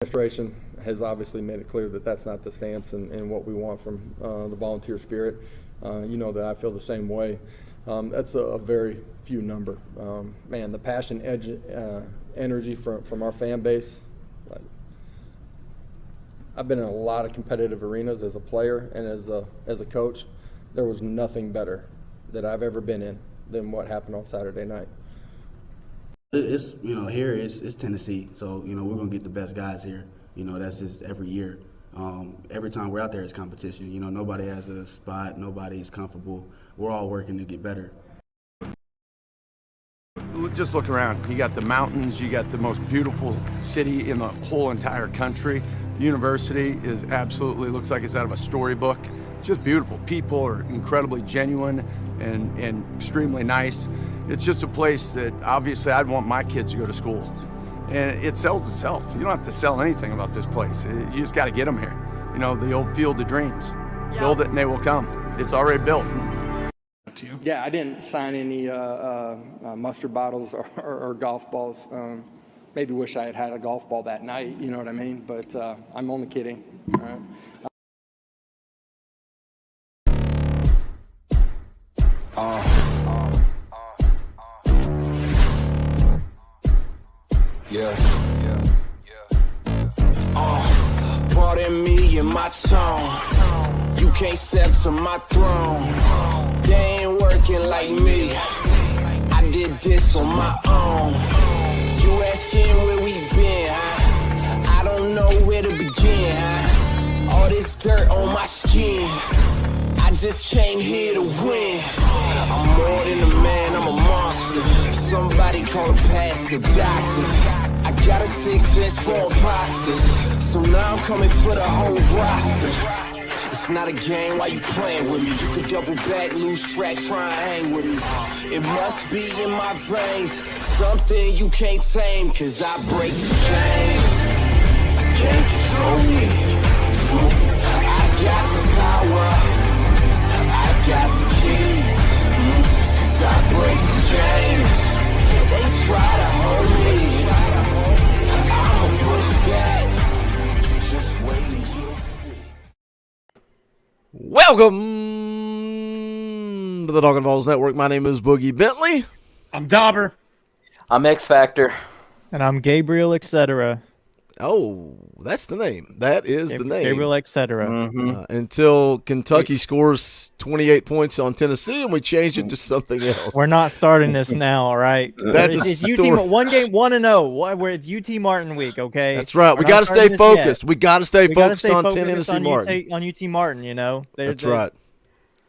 Administration has obviously made it clear that that's not the stance and what we want from the volunteer spirit. You know that I feel the same way. That's a very few number. Man, the passion, energy from our fan base. I've been in a lot of competitive arenas as a player and as a coach. There was nothing better that I've ever been in than what happened on Saturday night. It's here it's Tennessee, so we're gonna get the best guys here. That's just every year. Every time we're out there, it's competition. Nobody has a spot, nobody's comfortable. We're all working to get better. Just look around. You got the mountains. You got the most beautiful city in the whole entire country. The university is absolutely looks like it's out of a storybook. It's just beautiful. People are incredibly genuine and extremely nice. It's just a place that obviously I'd want my kids to go to school. And it sells itself. You don't have to sell anything about this place. You just got to get them here. The old field of dreams. Yeah. Build it and they will come. It's already built. Yeah, I didn't sign any mustard bottles or golf balls. Maybe wish I had a golf ball that night, you know what I mean? But I'm only kidding. All right. Pardon me and my tone. You can't step to my throne. They ain't working like me. I did this on my own. You asking where we been, huh? I don't know where to begin, huh? All this dirt on my skin. I just came here to win. I'm more than a man, I'm a monster. Somebody call a pastor, doctor. I got a 6 cents for imposters. So now I'm coming for the whole roster. It's not a game, why you playing with me? You could double back, lose track, try and hang with me. It must be in my veins, something you can't tame, cause I break the chains. Can't control me. I got the power, I got the keys, cause I break the chains. They try to hold me, I'ma push back, just wait and you'll see. Welcome to the Talkin VAWLS Network. My name is Boogie Bentley. I'm Dauber. I'm X Factor. And I'm Gabriel, etc. Oh, that's the name. That is the name. Gabriel, etc. Until Kentucky scores 28 points on Tennessee and we change it to something else. We're not starting this now, all right? That's it's a UT, story. one game, 1-0. We're at UT Martin week, okay? That's right. We got to stay focused. We got to stay focused on Tennessee Martin. On UT Martin, That's right.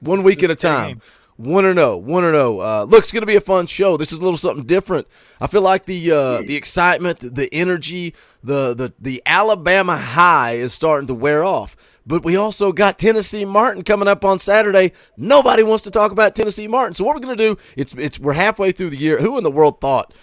1 week at a time. 1-0, 1-0. Look, it's going to be a fun show. This is a little something different. I feel like the excitement, the energy, the Alabama high is starting to wear off. But we also got Tennessee Martin coming up on Saturday. Nobody wants to talk about Tennessee Martin. So what we're going to do, we're halfway through the year. Who in the world thought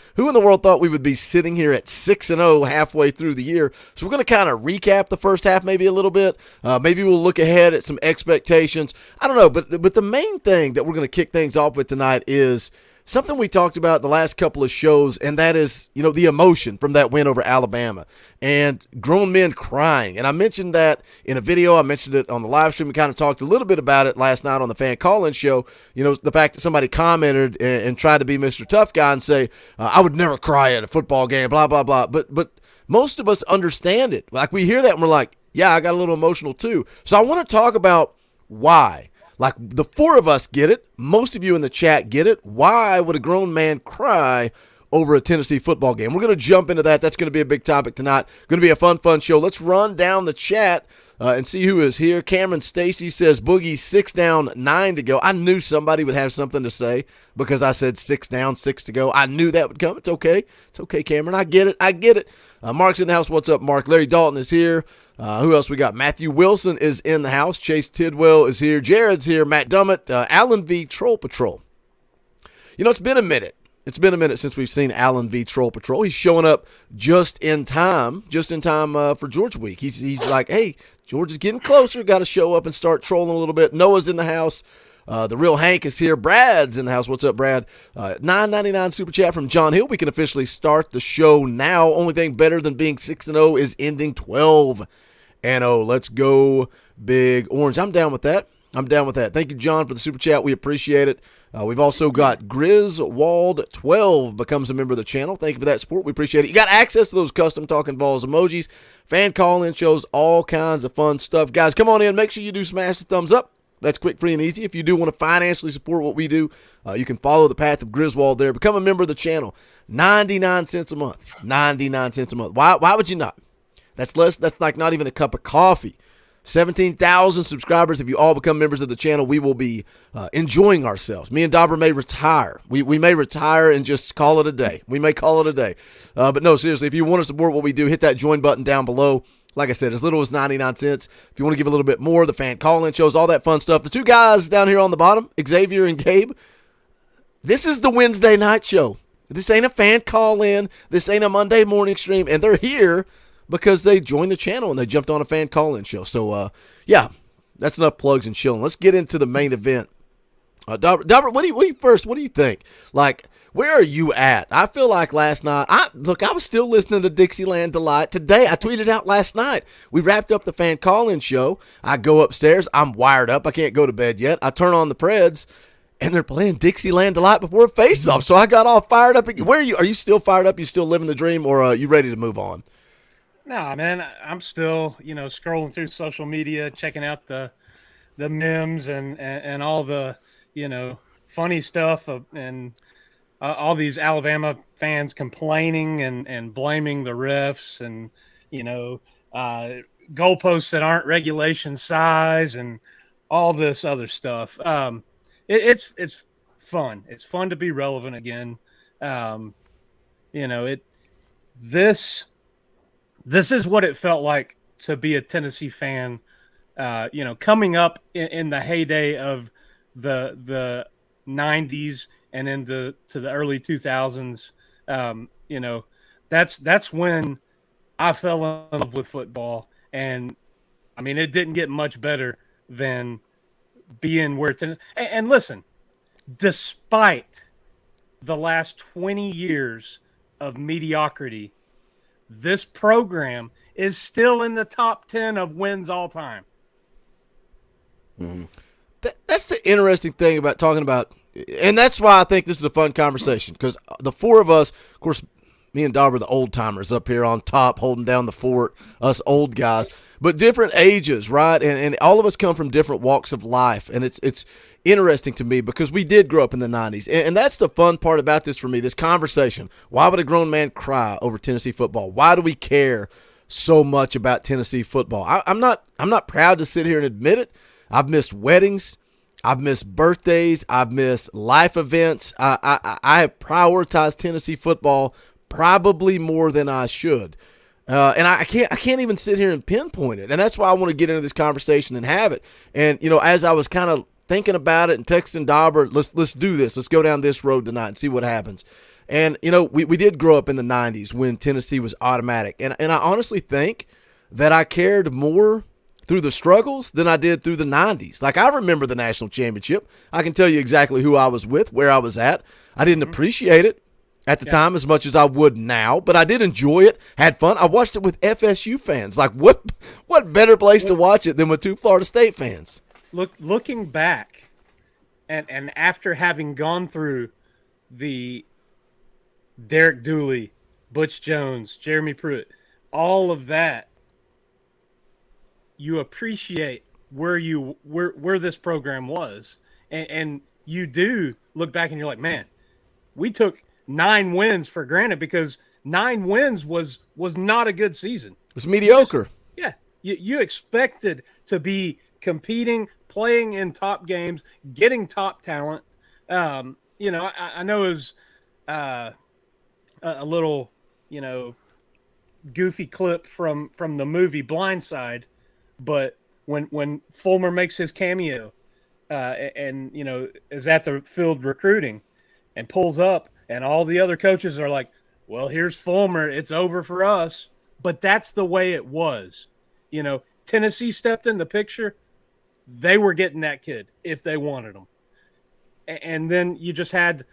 we would be sitting here at 6-0 halfway through the year? So we're going to kind of recap the first half maybe a little bit. Maybe we'll look ahead at some expectations. I don't know, but the main thing that we're going to kick things off with tonight is something we talked about the last couple of shows, and that is, the emotion from that win over Alabama and grown men crying. And I mentioned that in a video. I mentioned it on the live stream. We kind of talked a little bit about it last night on the fan call-in show. The fact that somebody commented and tried to be Mr. Tough Guy and say, I would never cry at a football game, blah, blah, blah. But most of us understand it. Like, we hear that and we're like, yeah, I got a little emotional too. So I want to talk about why. Like, the four of us get it. Most of you in the chat get it. Why would a grown man cry over a Tennessee football game? We're going to jump into that. That's going to be a big topic tonight. Going to be a fun show. Let's run down the chat and see who is here. Cameron Stacy says, Boogie, 6 down, 9 to go. I knew somebody would have something to say because I said 6 down, 6 to go. I knew that would come. It's okay. It's okay, Cameron. I get it. Mark's in the house. What's up, Mark? Larry Dalton is here. Who else we got? Matthew Wilson is in the house. Chase Tidwell is here. Jared's here. Matt Dummett. Alan V. Troll Patrol. It's been a minute. It's been a minute since we've seen Alan V. Troll Patrol. He's showing up just in time for George Week. He's like, hey, George is getting closer. Got to show up and start trolling a little bit. Noah's in the house. The Real Hank is here. Brad's in the house. What's up, Brad? $9.99 super chat from John Hill. We can officially start the show now. Only thing better than being 6-0 is ending 12-0. Let's go, Big Orange. I'm down with that. Thank you, John, for the super chat. We appreciate it. We've also got Griswold12 becomes a member of the channel. Thank you for that support. We appreciate it. You got access to those custom Talkin VAWLS emojis, fan call-in shows, all kinds of fun stuff. Guys, come on in. Make sure you do smash the thumbs up. That's quick, free, and easy. If you do want to financially support what we do, you can follow the path of Griswold there. Become a member of the channel. 99 cents a month. 99 cents a month. Why would you not? That's less. That's like not even a cup of coffee. 17,000 subscribers. If you all become members of the channel, we will be enjoying ourselves. Me and Dauber may retire. We may retire and just call it a day. We may call it a day. But no, seriously, if you want to support what we do, hit that join button down below. Like I said, as little as 99 cents. If you want to give a little bit more, the fan call-in shows, all that fun stuff. The two guys down here on the bottom, Xavier and Gabe, this is the Wednesday night show. This ain't a fan call-in. This ain't a Monday morning stream. And they're here because they joined the channel and they jumped on a fan call-in show. So, yeah, that's enough plugs and chilling. Let's get into the main event. Dauber, what do you think? Like, where are you at? I feel like last night, I was still listening to Dixieland Delight. Today, I tweeted out last night. We wrapped up the fan call-in show. I go upstairs. I'm wired up. I can't go to bed yet. I turn on the Preds, and they're playing Dixieland Delight before a face-off. So I got all fired up. Where are you? Are you still fired up? You still living the dream, or are you ready to move on? No, man, I'm still, scrolling through social media, checking out the memes and all the, funny stuff and all these Alabama fans complaining and blaming the refs and, goalposts that aren't regulation size and all this other stuff. It's fun. It's fun to be relevant again. This is what it felt like to be a Tennessee fan, coming up in the heyday of the 90s and into the early 2000s. That's when I fell in love with football. And, I mean, it didn't get much better than being where Tennessee – and listen, despite the last 20 years of mediocrity, this program is still in the top 10 of wins all time. Mm-hmm. That's the interesting thing about talking about, and that's why I think this is a fun conversation, because the four of us, of course, me and Dauber, the old timers up here on top, holding down the fort, us old guys, but different ages, right? And all of us come from different walks of life, and it's interesting to me because we did grow up in the 90s, and that's the fun part about this for me, this conversation. Why would a grown man cry over Tennessee football? Why do we care so much about Tennessee football? I'm not proud to sit here and admit it. I've missed weddings. I've missed birthdays. I've missed life events. I have prioritized Tennessee football probably more than I should. And I can't even sit here and pinpoint it. And that's why I want to get into this conversation and have it. And, as I was kind of thinking about it and texting Dauber, let's do this. Let's go down this road tonight and see what happens. And, we did grow up in the 90s when Tennessee was automatic. And I honestly think that I cared more through the struggles than I did through the 90s. Like, I remember the national championship. I can tell you exactly who I was with, where I was at. I didn't appreciate it at the time as much as I would now, but I did enjoy it, had fun. I watched it with FSU fans. Like, what better place to watch it than with two Florida State fans? Looking back, and after having gone through the Derek Dooley, Butch Jones, Jeremy Pruitt, all of that, you appreciate where this program was, and you do look back and you're like, man, we took 9 wins for granted, because 9 wins was not a good season. It was mediocre. You expected to be competing, playing in top games, getting top talent. I know it was a little, goofy clip from the movie Blindside, but when Fulmer makes his cameo and is at the field recruiting and pulls up, and all the other coaches are like, well, here's Fulmer, it's over for us. But that's the way it was. Tennessee stepped in the picture, they were getting that kid if they wanted him. and then you just had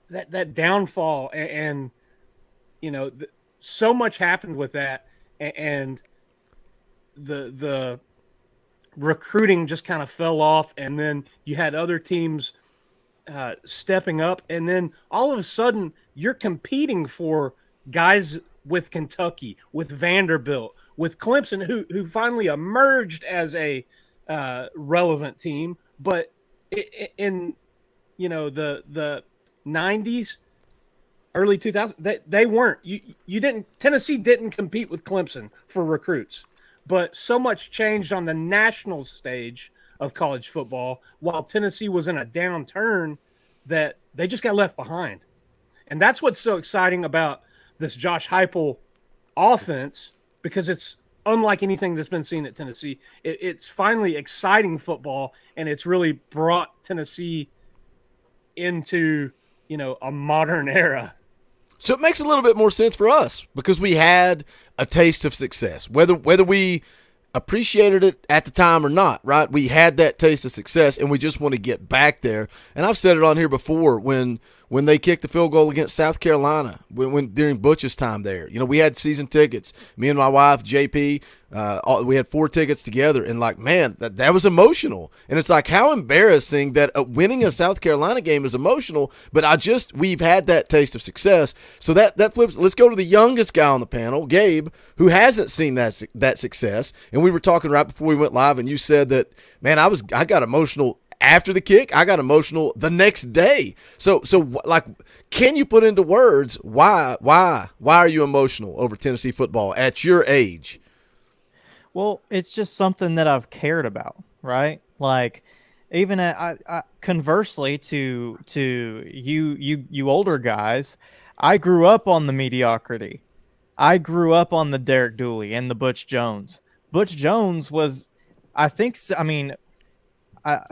that downfall, and so much happened with that, and the recruiting just kind of fell off, and then you had other teams stepping up, and then all of a sudden you're competing for guys with Kentucky, with Vanderbilt, with Clemson, who finally emerged as a relevant team, but in the 90s, early 2000s, they weren't. You didn't. Tennessee didn't compete with Clemson for recruits, but so much changed on the national stage of college football while Tennessee was in a downturn that they just got left behind. And that's what's so exciting about this Josh Heupel offense, because it's unlike anything that's been seen at Tennessee. It's finally exciting football, and it's really brought Tennessee into, a modern era. So it makes a little bit more sense for us because we had a taste of success, whether we appreciated it at the time or not, right? We had that taste of success, and we just want to get back there. And I've said it on here before when they kicked the field goal against South Carolina, when during Butch's time there. We had season tickets. Me and my wife, JP, we had 4 tickets together, and man, that was emotional. And it's like, how embarrassing that winning a South Carolina game is emotional, but we've had that taste of success. So that flips. Let's go to the youngest guy on the panel, Gabe, who hasn't seen that success. And we were talking right before we went live, and you said that, man, I got emotional after the kick. I got emotional the next day. So can you put into words why are you emotional over Tennessee football at your age? Well, it's just something that I've cared about, right? Like, even conversely to you older guys, I grew up on the mediocrity. I grew up on the Derek Dooley and the Butch Jones. Butch Jones was,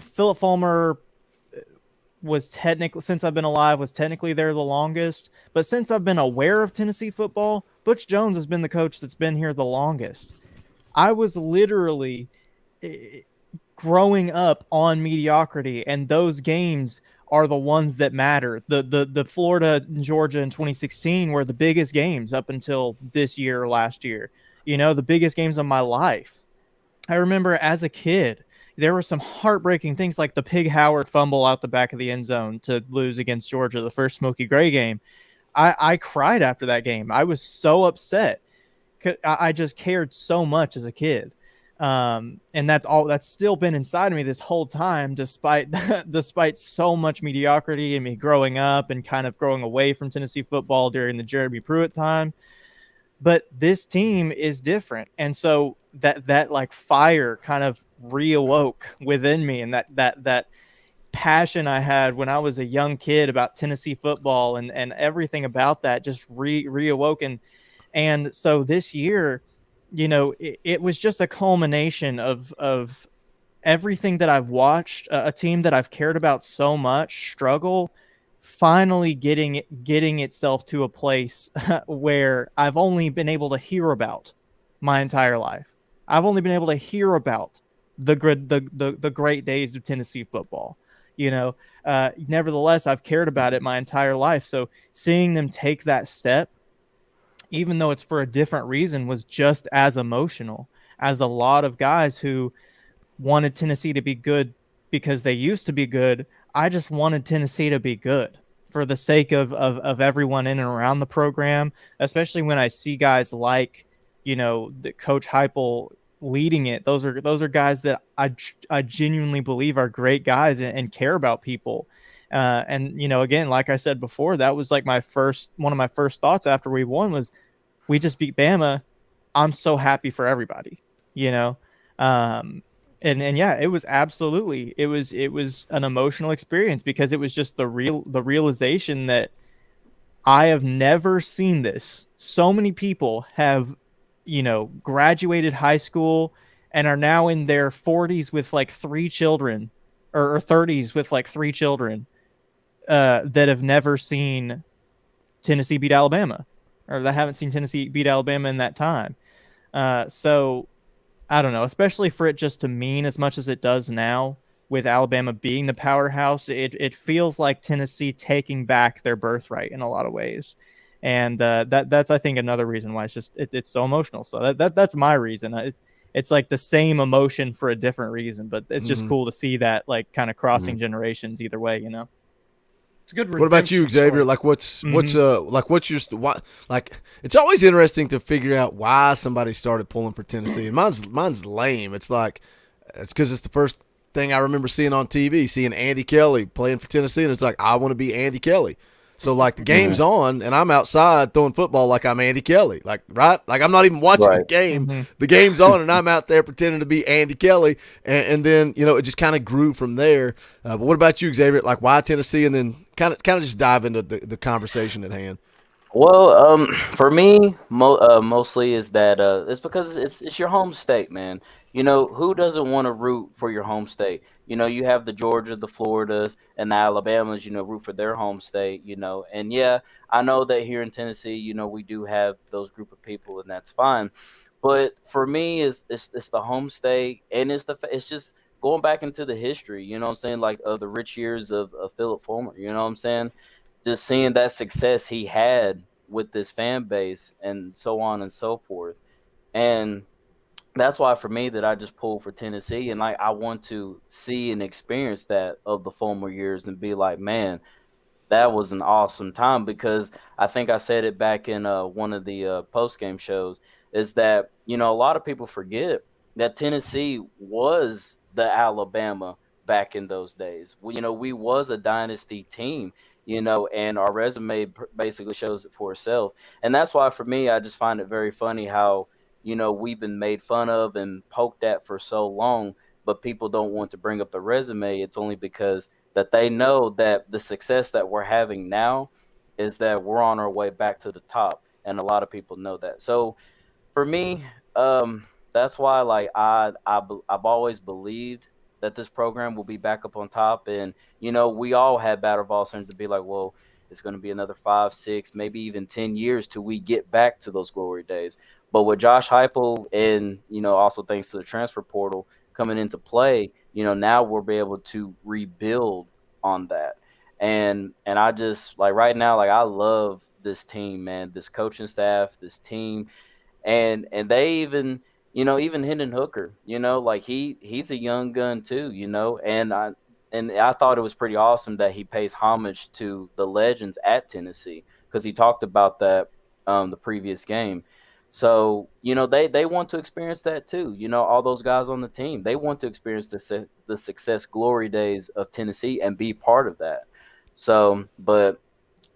Philip Fulmer was technically, since I've been alive, was technically there the longest. But since I've been aware of Tennessee football, Butch Jones has been the coach that's been here the longest. I was literally growing up on mediocrity, and those games are the ones that matter. The Florida and Georgia in 2016 were the biggest games up until this year or last year. The biggest games of my life. I remember as a kid, there were some heartbreaking things like the Pig Howard fumble out the back of the end zone to lose against Georgia, the first Smokey Gray game. I cried after that game. I was so upset. I just cared so much as a kid. And that's still been inside of me this whole time, despite so much mediocrity and me growing up and kind of growing away from Tennessee football during the Jeremy Pruitt time. But this team is different. And so that like fire kind of reawoke within me, and that passion I had when I was a young kid about Tennessee football and everything about that just reawoken. And so this year, it was just a culmination of everything that I've watched, a team that I've cared about so much struggle, finally getting itself to a place where I've only been able to hear about my entire life. I've only been able to hear about the great days of Tennessee football. Nevertheless, I've cared about it my entire life. So seeing them take that step, even though it's for a different reason, was just as emotional as a lot of guys who wanted Tennessee to be good because they used to be good. I just wanted Tennessee to be good for the sake of everyone in and around the program, especially when I see guys like, the Coach Heupel leading it. Those are guys that I genuinely believe are great guys and care about people. And again, like I said before, that was like one of my first thoughts after we won was, we just beat Bama. I'm so happy for everybody, and yeah, it was absolutely, it was an emotional experience because it was just the realization that I have never seen this. So many people have, graduated high school and are now in their 40s with like 3 children or 30s with like 3 children that have never seen Tennessee beat Alabama, or that haven't seen Tennessee beat Alabama in that time. So I don't know, especially for it just to mean as much as it does now. with Alabama being the powerhouse, it feels like Tennessee taking back their birthright in a lot of ways. And that's, I think, another reason why it's so emotional. So that's my reason. It's like the same emotion for a different reason, but it's just cool to see that, like, kind of crossing generations either way, you know? It's a good. What about you, redemption Xavier? story. Like, what's it's always interesting to figure out why somebody started pulling for Tennessee. And mine's lame. It's like, it's because it's the first thing I remember seeing on TV, seeing Andy Kelly playing for Tennessee, and it's like, I want to be Andy Kelly. So, like, the game's on, and I'm outside throwing football like I'm Andy Kelly. Like, right? Like, I'm not even watching the game. The game's on, and I'm out there pretending to be Andy Kelly. And then, you know, it just kind of grew from there. But what about you, Xavier? Like, why Tennessee? And then kind of just dive into the conversation at hand. Well, for me, mostly is that it's because it's your home state, man. You know, who doesn't want to root for your home state? You know, you have the Georgia, the Floridas, and the Alabamas, you know, root for their home state, you know. And yeah, I know that here in Tennessee, you know, we do have those group of people, and that's fine. But for me, it's the home state, and it's just going back into the history, you know what I'm saying, like of the rich years of Philip Fulmer, you know what I'm saying? Just seeing that success he had with this fan base and so on and so forth. And that's why for me that I just pulled for Tennessee, and like I want to see and experience that of the former years and be like, man, that was an awesome time. Because I think I said it back in one of the post game shows, is that, you know, a lot of people forget that Tennessee was the Alabama back in those days. You know, we was a dynasty team, you know, and our resume basically shows it for itself. And that's why for me, I just find it very funny how, you know, we've been made fun of and poked at for so long, but people don't want to bring up the resume. It's only because that they know that the success that we're having now is that we're on our way back to the top. And a lot of people know that. So for me, that's why, like, I've always believed that this program will be back up on top. And, you know, we all had Battle Ball Center to be like, well, it's going to be another 5, 6, maybe even 10 years till we get back to those glory days. But with Josh Heupel and, you know, also thanks to the transfer portal coming into play, you know, now we'll be able to rebuild on that. And I just, like, right now, like, I love this team, man, this coaching staff, this team. And they even, you know, even Hendon Hooker, you know, like he's a young gun too, you know, and I thought it was pretty awesome that he pays homage to the legends at Tennessee, because he talked about that the previous game. So, you know, they want to experience that too. You know, all those guys on the team, they want to experience the success glory days of Tennessee and be part of that. So, but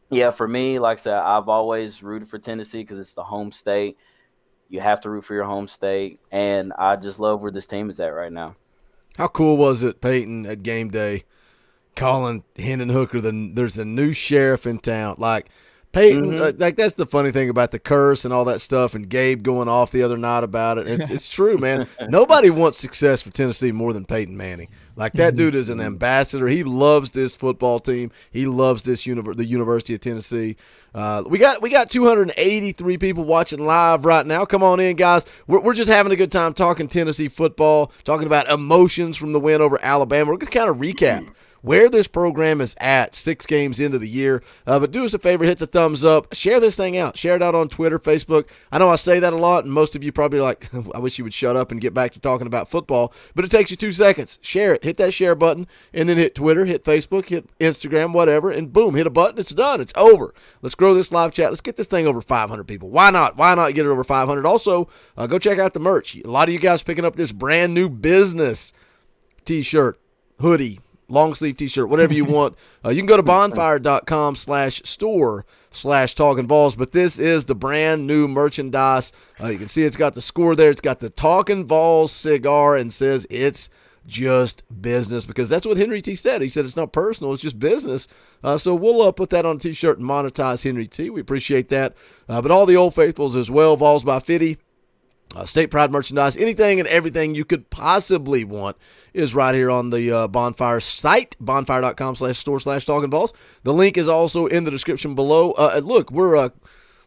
yeah, for me, like I said, I've always rooted for Tennessee because it's the home state. You have to root for your home state, and I just love where this team is at right now. How cool was it, Peyton, at game day, calling Hendon Hooker there's a new sheriff in town? Like, Peyton, like, that's the funny thing about the curse and all that stuff, and Gabe going off the other night about it. It's true, man. Nobody wants success for Tennessee more than Peyton Manning. Like, that dude is an ambassador. He loves this football team. He loves this the University of Tennessee. We got 283 people watching live right now. Come on in, guys. We're just having a good time talking Tennessee football, talking about emotions from the win over Alabama. We're going to kind of recap where this program is at 6 games into the year. But do us a favor, hit the thumbs up, share this thing out, share it out on Twitter, Facebook. I know I say that a lot, and most of you probably are like, I wish you would shut up and get back to talking about football, but it takes you 2 seconds. Share it, hit that share button, and then hit Twitter, hit Facebook, hit Instagram, whatever, and boom, hit a button, it's done, it's over. Let's grow this live chat. Let's get this thing over 500 people. Why not? Why not get it over 500? Also, go check out the merch. A lot of you guys picking up this brand new business t-shirt, hoodie, long sleeve t-shirt, whatever you want. You can go to bonfire.com/store/Talkin VAWLS, but this is the brand new merchandise. You can see it's got the score there. It's got the Talkin VAWLS cigar and says it's just business, because that's what Henry T said. He said it's not personal, it's just business. So we'll put that on a t-shirt and monetize Henry T. We appreciate that. But all the old faithfuls as well, Vols by Fitty, State Pride merchandise, anything and everything you could possibly want is right here on the Bonfire site, bonfire.com/store/Talkin VAWLS. The link is also in the description below. Look, we're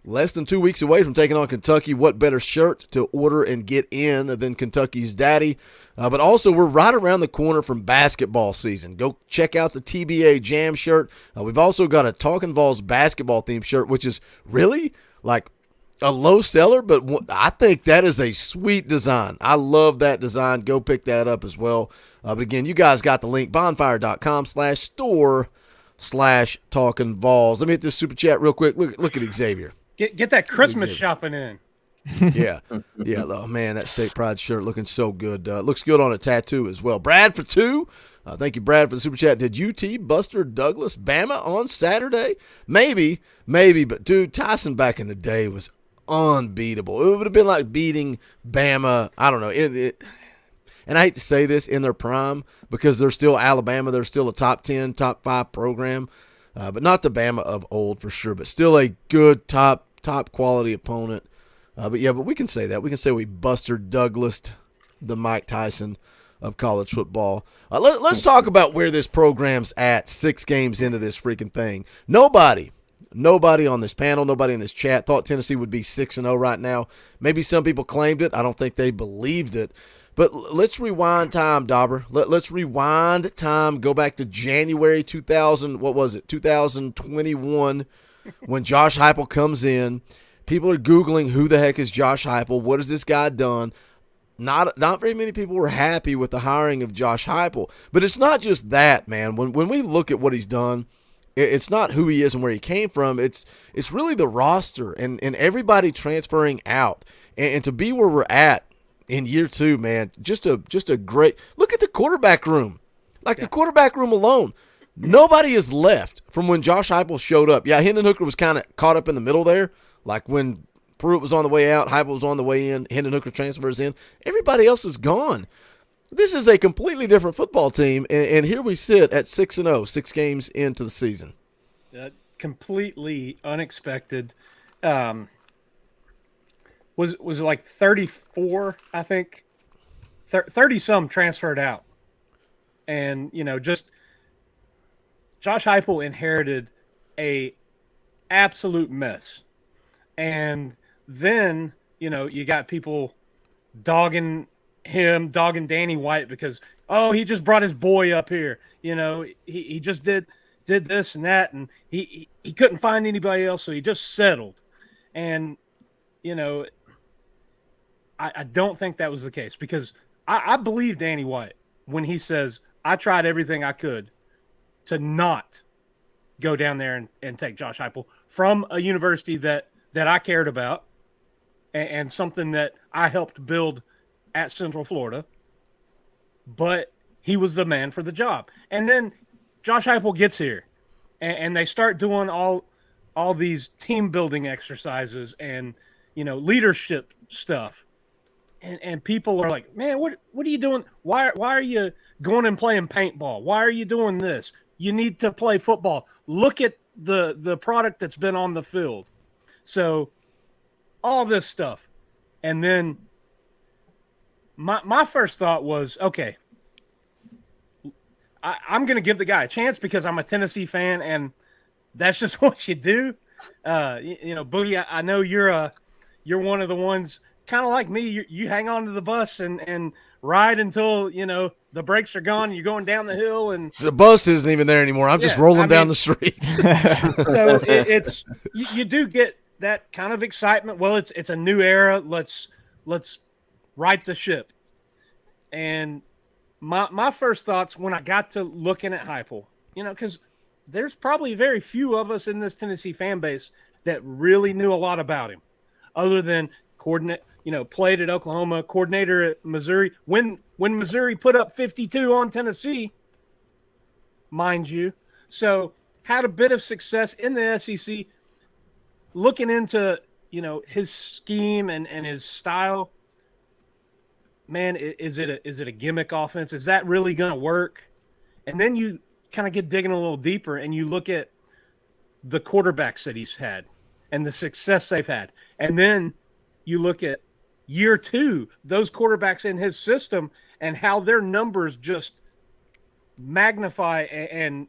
less than 2 weeks away from taking on Kentucky. What better shirt to order and get in than Kentucky's daddy? But also, we're right around the corner from basketball season. Go check out the TBA Jam shirt. We've also got a Talkin VAWLS basketball themed shirt, which is really like a low seller, but I think that is a sweet design. I love that design. Go pick that up as well. But again, you guys got the link, bonfire.com/store/Talkin VAWLS. Let me hit this super chat real quick. Look at Xavier. Get that Christmas shopping in. Yeah. Oh, man, that State Pride shirt looking so good. Looks good on a tattoo as well. Brad for 2. Thank you, Brad, for the super chat. Did UT Buster Douglas Bama on Saturday? Maybe, but, dude, Tyson back in the day was unbeatable. It would have been like beating Bama, I don't know, and I hate to say this, in their prime, because they're still Alabama. They're still a top 10, top 5 program, but not the Bama of old for sure, but still a good top quality opponent. But we can say that. We can say we Buster Douglased the Mike Tyson of college football. Let's talk about where this program's at 6 games into this freaking thing. Nobody on this panel, nobody in this chat thought Tennessee would be 6-0 right now. Maybe some people claimed it. I don't think they believed it. But let's rewind time, Dauber. Let's rewind time. Go back to January 2021, when Josh Heupel comes in. People are Googling, who the heck is Josh Heupel? What has this guy done? Not very many people were happy with the hiring of Josh Heupel. But it's not just that, man. When we look at what he's done, it's not who he is and where he came from. It's really the roster and everybody transferring out. And to be where we're at in year 2, man, just a great – look at the quarterback room. The quarterback room alone. Nobody is left from when Josh Heupel showed up. Yeah, Hendon Hooker was kind of caught up in the middle there. Like when Pruitt was on the way out, Heupel was on the way in, Hendon Hooker transfers in. Everybody else is gone. This is a completely different football team, and here we sit at 6-0, 6 games into the season. Completely unexpected. Was like 34, I think. 30-some transferred out. And, just Josh Heupel inherited a absolute mess. And then, you got people dogging Danny White because, he just brought his boy up here. He just did this and that, and he couldn't find anybody else, so he just settled. And, I don't think that was the case, because I believe Danny White when he says, I tried everything I could to not go down there and take Josh Heupel from a university that I cared about and something that I helped build at Central Florida, but he was the man for the job. And then Josh Heupel gets here, and they start doing all these team building exercises and leadership stuff, and people are like, man, what are you doing? Why are you going and playing paintball? Why are you doing this? You need to play football. Look at the product that's been on the field. So all this stuff. And then my first thought was, okay, I'm going to give the guy a chance because I'm a Tennessee fan, and that's just what you do. Boogie, I know you're one of the ones kind of like me. You hang on to the bus and ride until, the brakes are gone and you're going down the hill. And the bus isn't even there anymore. I'm just rolling down the street. So it's you do get that kind of excitement. Well, it's a new era. Let's right the ship. And my first thoughts when I got to looking at Heupel, because there's probably very few of us in this Tennessee fan base that really knew a lot about him, other than played at Oklahoma, coordinator at Missouri. When Missouri put up 52 on Tennessee, mind you, so had a bit of success in the SEC. Looking into his scheme and his style, man, is it a gimmick offense? Is that really going to work? And then you kind of get digging a little deeper, and you look at the quarterbacks that he's had and the success they've had, and then you look at year 2, those quarterbacks in his system and how their numbers just magnify and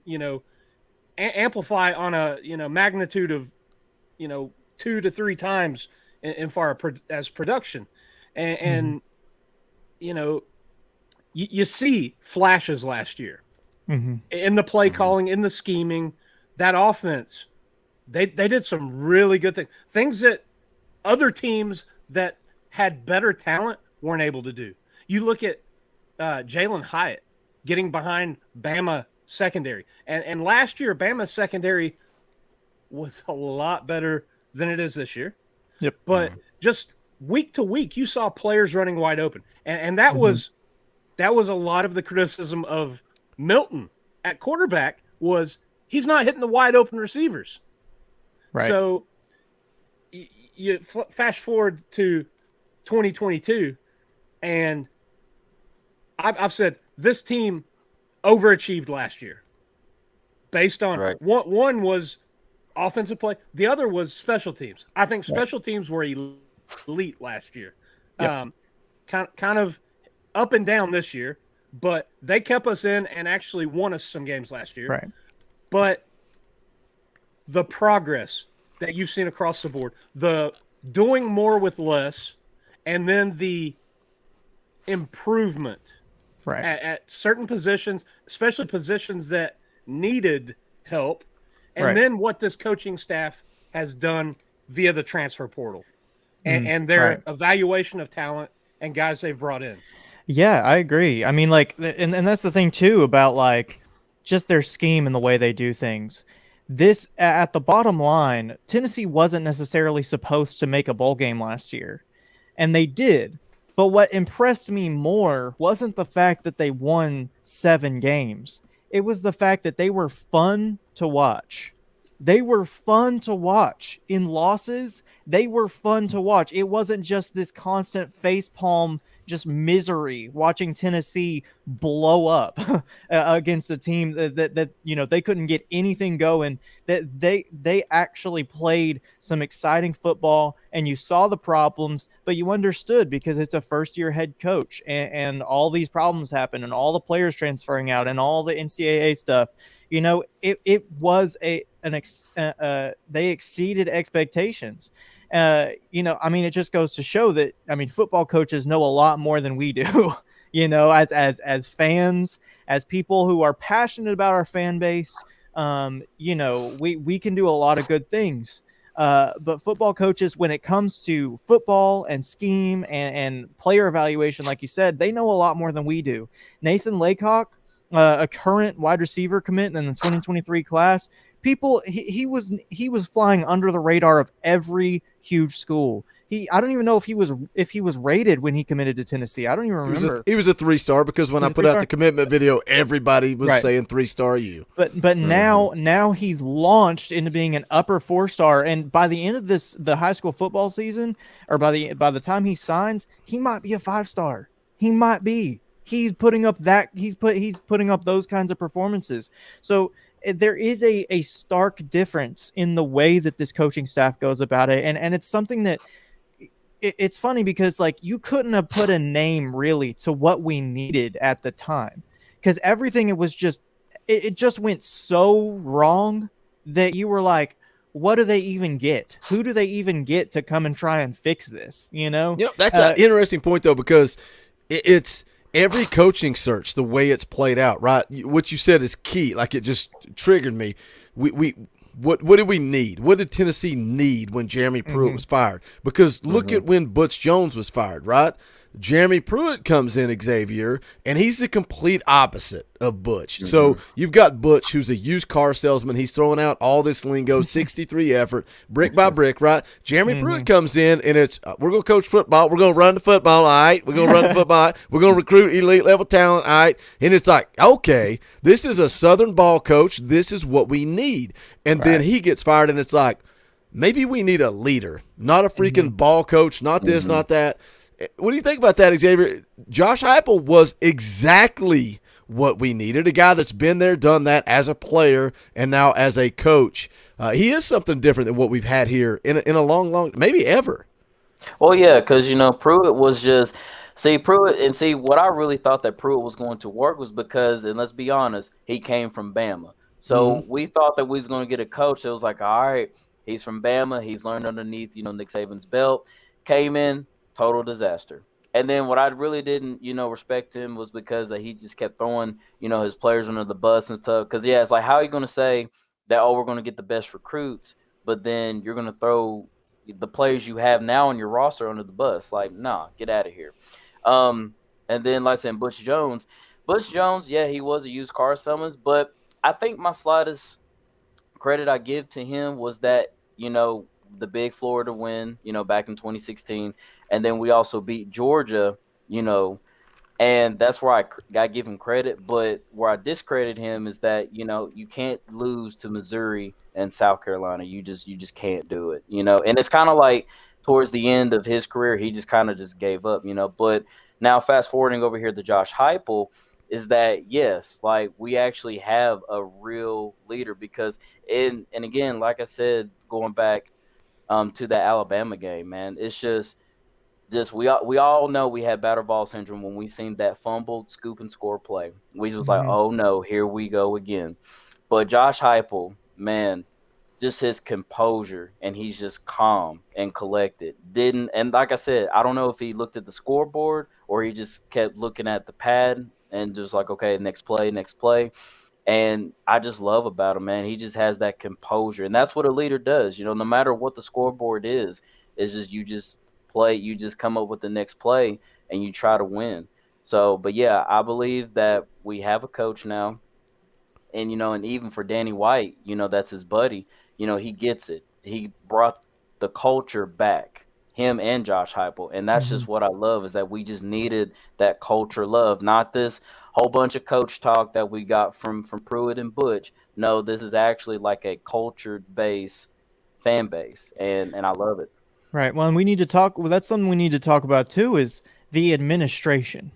amplify on a magnitude of 2 to 3 times in far as production, and you know, you see flashes last year in the play calling, in the scheming, that offense. They did some really good things that other teams that had better talent weren't able to do. You look at Jalen Hyatt getting behind Bama secondary, and last year Bama secondary was a lot better than it is this year. Yep. But just week to week, you saw players running wide open, and that was a lot of the criticism of Milton at quarterback was he's not hitting the wide open receivers. Right. So you fast forward to 2022, and I've said this team overachieved last year based on one was offensive play, the other was special teams. I think special teams were elite last year. Yep. Kind of up and down this year, but they kept us in and actually won us some games last year. Right. But the progress that you've seen across the board, the doing more with less, and then the improvement at certain positions, especially positions that needed help, and then what this coaching staff has done via the transfer portal and their evaluation of talent and guys they've brought in. Yeah, I agree. I mean, like, and that's the thing too about like just their scheme and the way they do things. This at the bottom line, Tennessee wasn't necessarily supposed to make a bowl game last year, and they did. But what impressed me more wasn't the fact that they won 7 games. It was the fact that they were fun to watch. They were fun to watch. In losses, they were fun to watch. It wasn't just this constant facepalm, just misery watching Tennessee blow up against a team that you know they couldn't get anything going. That they actually played some exciting football, and you saw the problems, but you understood because it's a first-year head coach, and all these problems happen, and all the players transferring out, and all the NCAA stuff. You know, it was they exceeded expectations. You know, I mean, it just goes to show that, I mean, football coaches know a lot more than we do, you know, as fans, as people who are passionate about our fan base. You know, we can do a lot of good things. But football coaches, when it comes to football and scheme and player evaluation, like you said, they know a lot more than we do. Nathan Laycock, a current wide receiver commit in the 2023 class, he was flying under the radar of every huge school. I don't even know if he was rated when he committed to Tennessee. I don't even remember. He was a 3-star because when I put out the commitment video, everybody was saying 3-star you. But now he's launched into being an upper 4-star, and by the end of the high school football season, or by the time he signs, he might be a 5-star. He might be. He's putting up those kinds of performances. So there is a stark difference in the way that this coaching staff goes about it, and it's something that it's funny because like you couldn't have put a name really to what we needed at the time, because everything it just went so wrong that you were like, what do they even get? Who do they even get to come and try and fix this? You know that's an interesting point though, because it's every coaching search, the way it's played out, right? What you said is key. Like, it just triggered me. What did we need? What did Tennessee need when Jeremy Pruitt was fired? Because look at when Butch Jones was fired, right? Jeremy Pruitt comes in, Xavier, and he's the complete opposite of Butch. So you've got Butch, who's a used car salesman. He's throwing out all this lingo, 63 effort, brick by brick, right? Jeremy Pruitt comes in, and it's, we're going to coach football. We're going to run the football, all right? We're going to run the football, all right? We're going to recruit elite level talent, all right? And it's like, okay, this is a Southern ball coach. This is what we need. And then he gets fired, and it's like, maybe we need a leader, not a freaking ball coach, not this, not that. What do you think about that, Xavier? Josh Heupel was exactly what we needed, a guy that's been there, done that as a player, and now as a coach. He is something different than what we've had here in a long, maybe ever. Well, yeah, because, Pruitt was just – what I really thought that Pruitt was going to work was because, and let's be honest, he came from Bama. So we thought that we was going to get a coach that was like, all right, He's from Bama. He's learned underneath, Nick Saban's belt. Came in, total disaster. And then what I really didn't, respect him was because he just kept throwing, his players under the bus and stuff. Because, yeah, it's like, how are you going to say that, oh, we're going to get the best recruits, but then you're going to throw the players you have now on your roster under the bus? Like, nah, get out of here. And then, like I said, Butch Jones, yeah, he was a used car summons, but I think my slightest credit I give to him was that, the big Florida win, back in 2016, and then we also beat Georgia, and that's where I give him credit. But where I discredit him is that, you can't lose to Missouri and South Carolina. You just can't do it, and it's kind of like towards the end of his career, he just kind of just gave up, but now fast forwarding over here to Josh Heupel, is that yes, like we actually have a real leader because and again, like I said, going back to that Alabama game, man, it's just we all know we had battle ball syndrome when we seen that fumbled scoop and score play. We was like, oh no, here we go again. But Josh Heupel, man, just his composure, and he's just calm and collected. And like I said, I don't know if he looked at the scoreboard or he just kept looking at the pad and just like, okay, next play. And I just love about him, man. He just has that composure, and that's what a leader does. No matter what the scoreboard is, it's just you just play, you just come up with the next play, and you try to win. So, but yeah, I believe that we have a coach now, and and even for Danny White, that's his buddy. He gets it. He brought the culture back, him and Josh Heupel, and that's just what I love, is that we just needed that culture love, not this whole bunch of coach talk that we got from Pruitt and Butch. No, this is actually like a culture-based fan base, and I love it. Right. Well, and we need to talk. Well, that's something we need to talk about too, is the administration,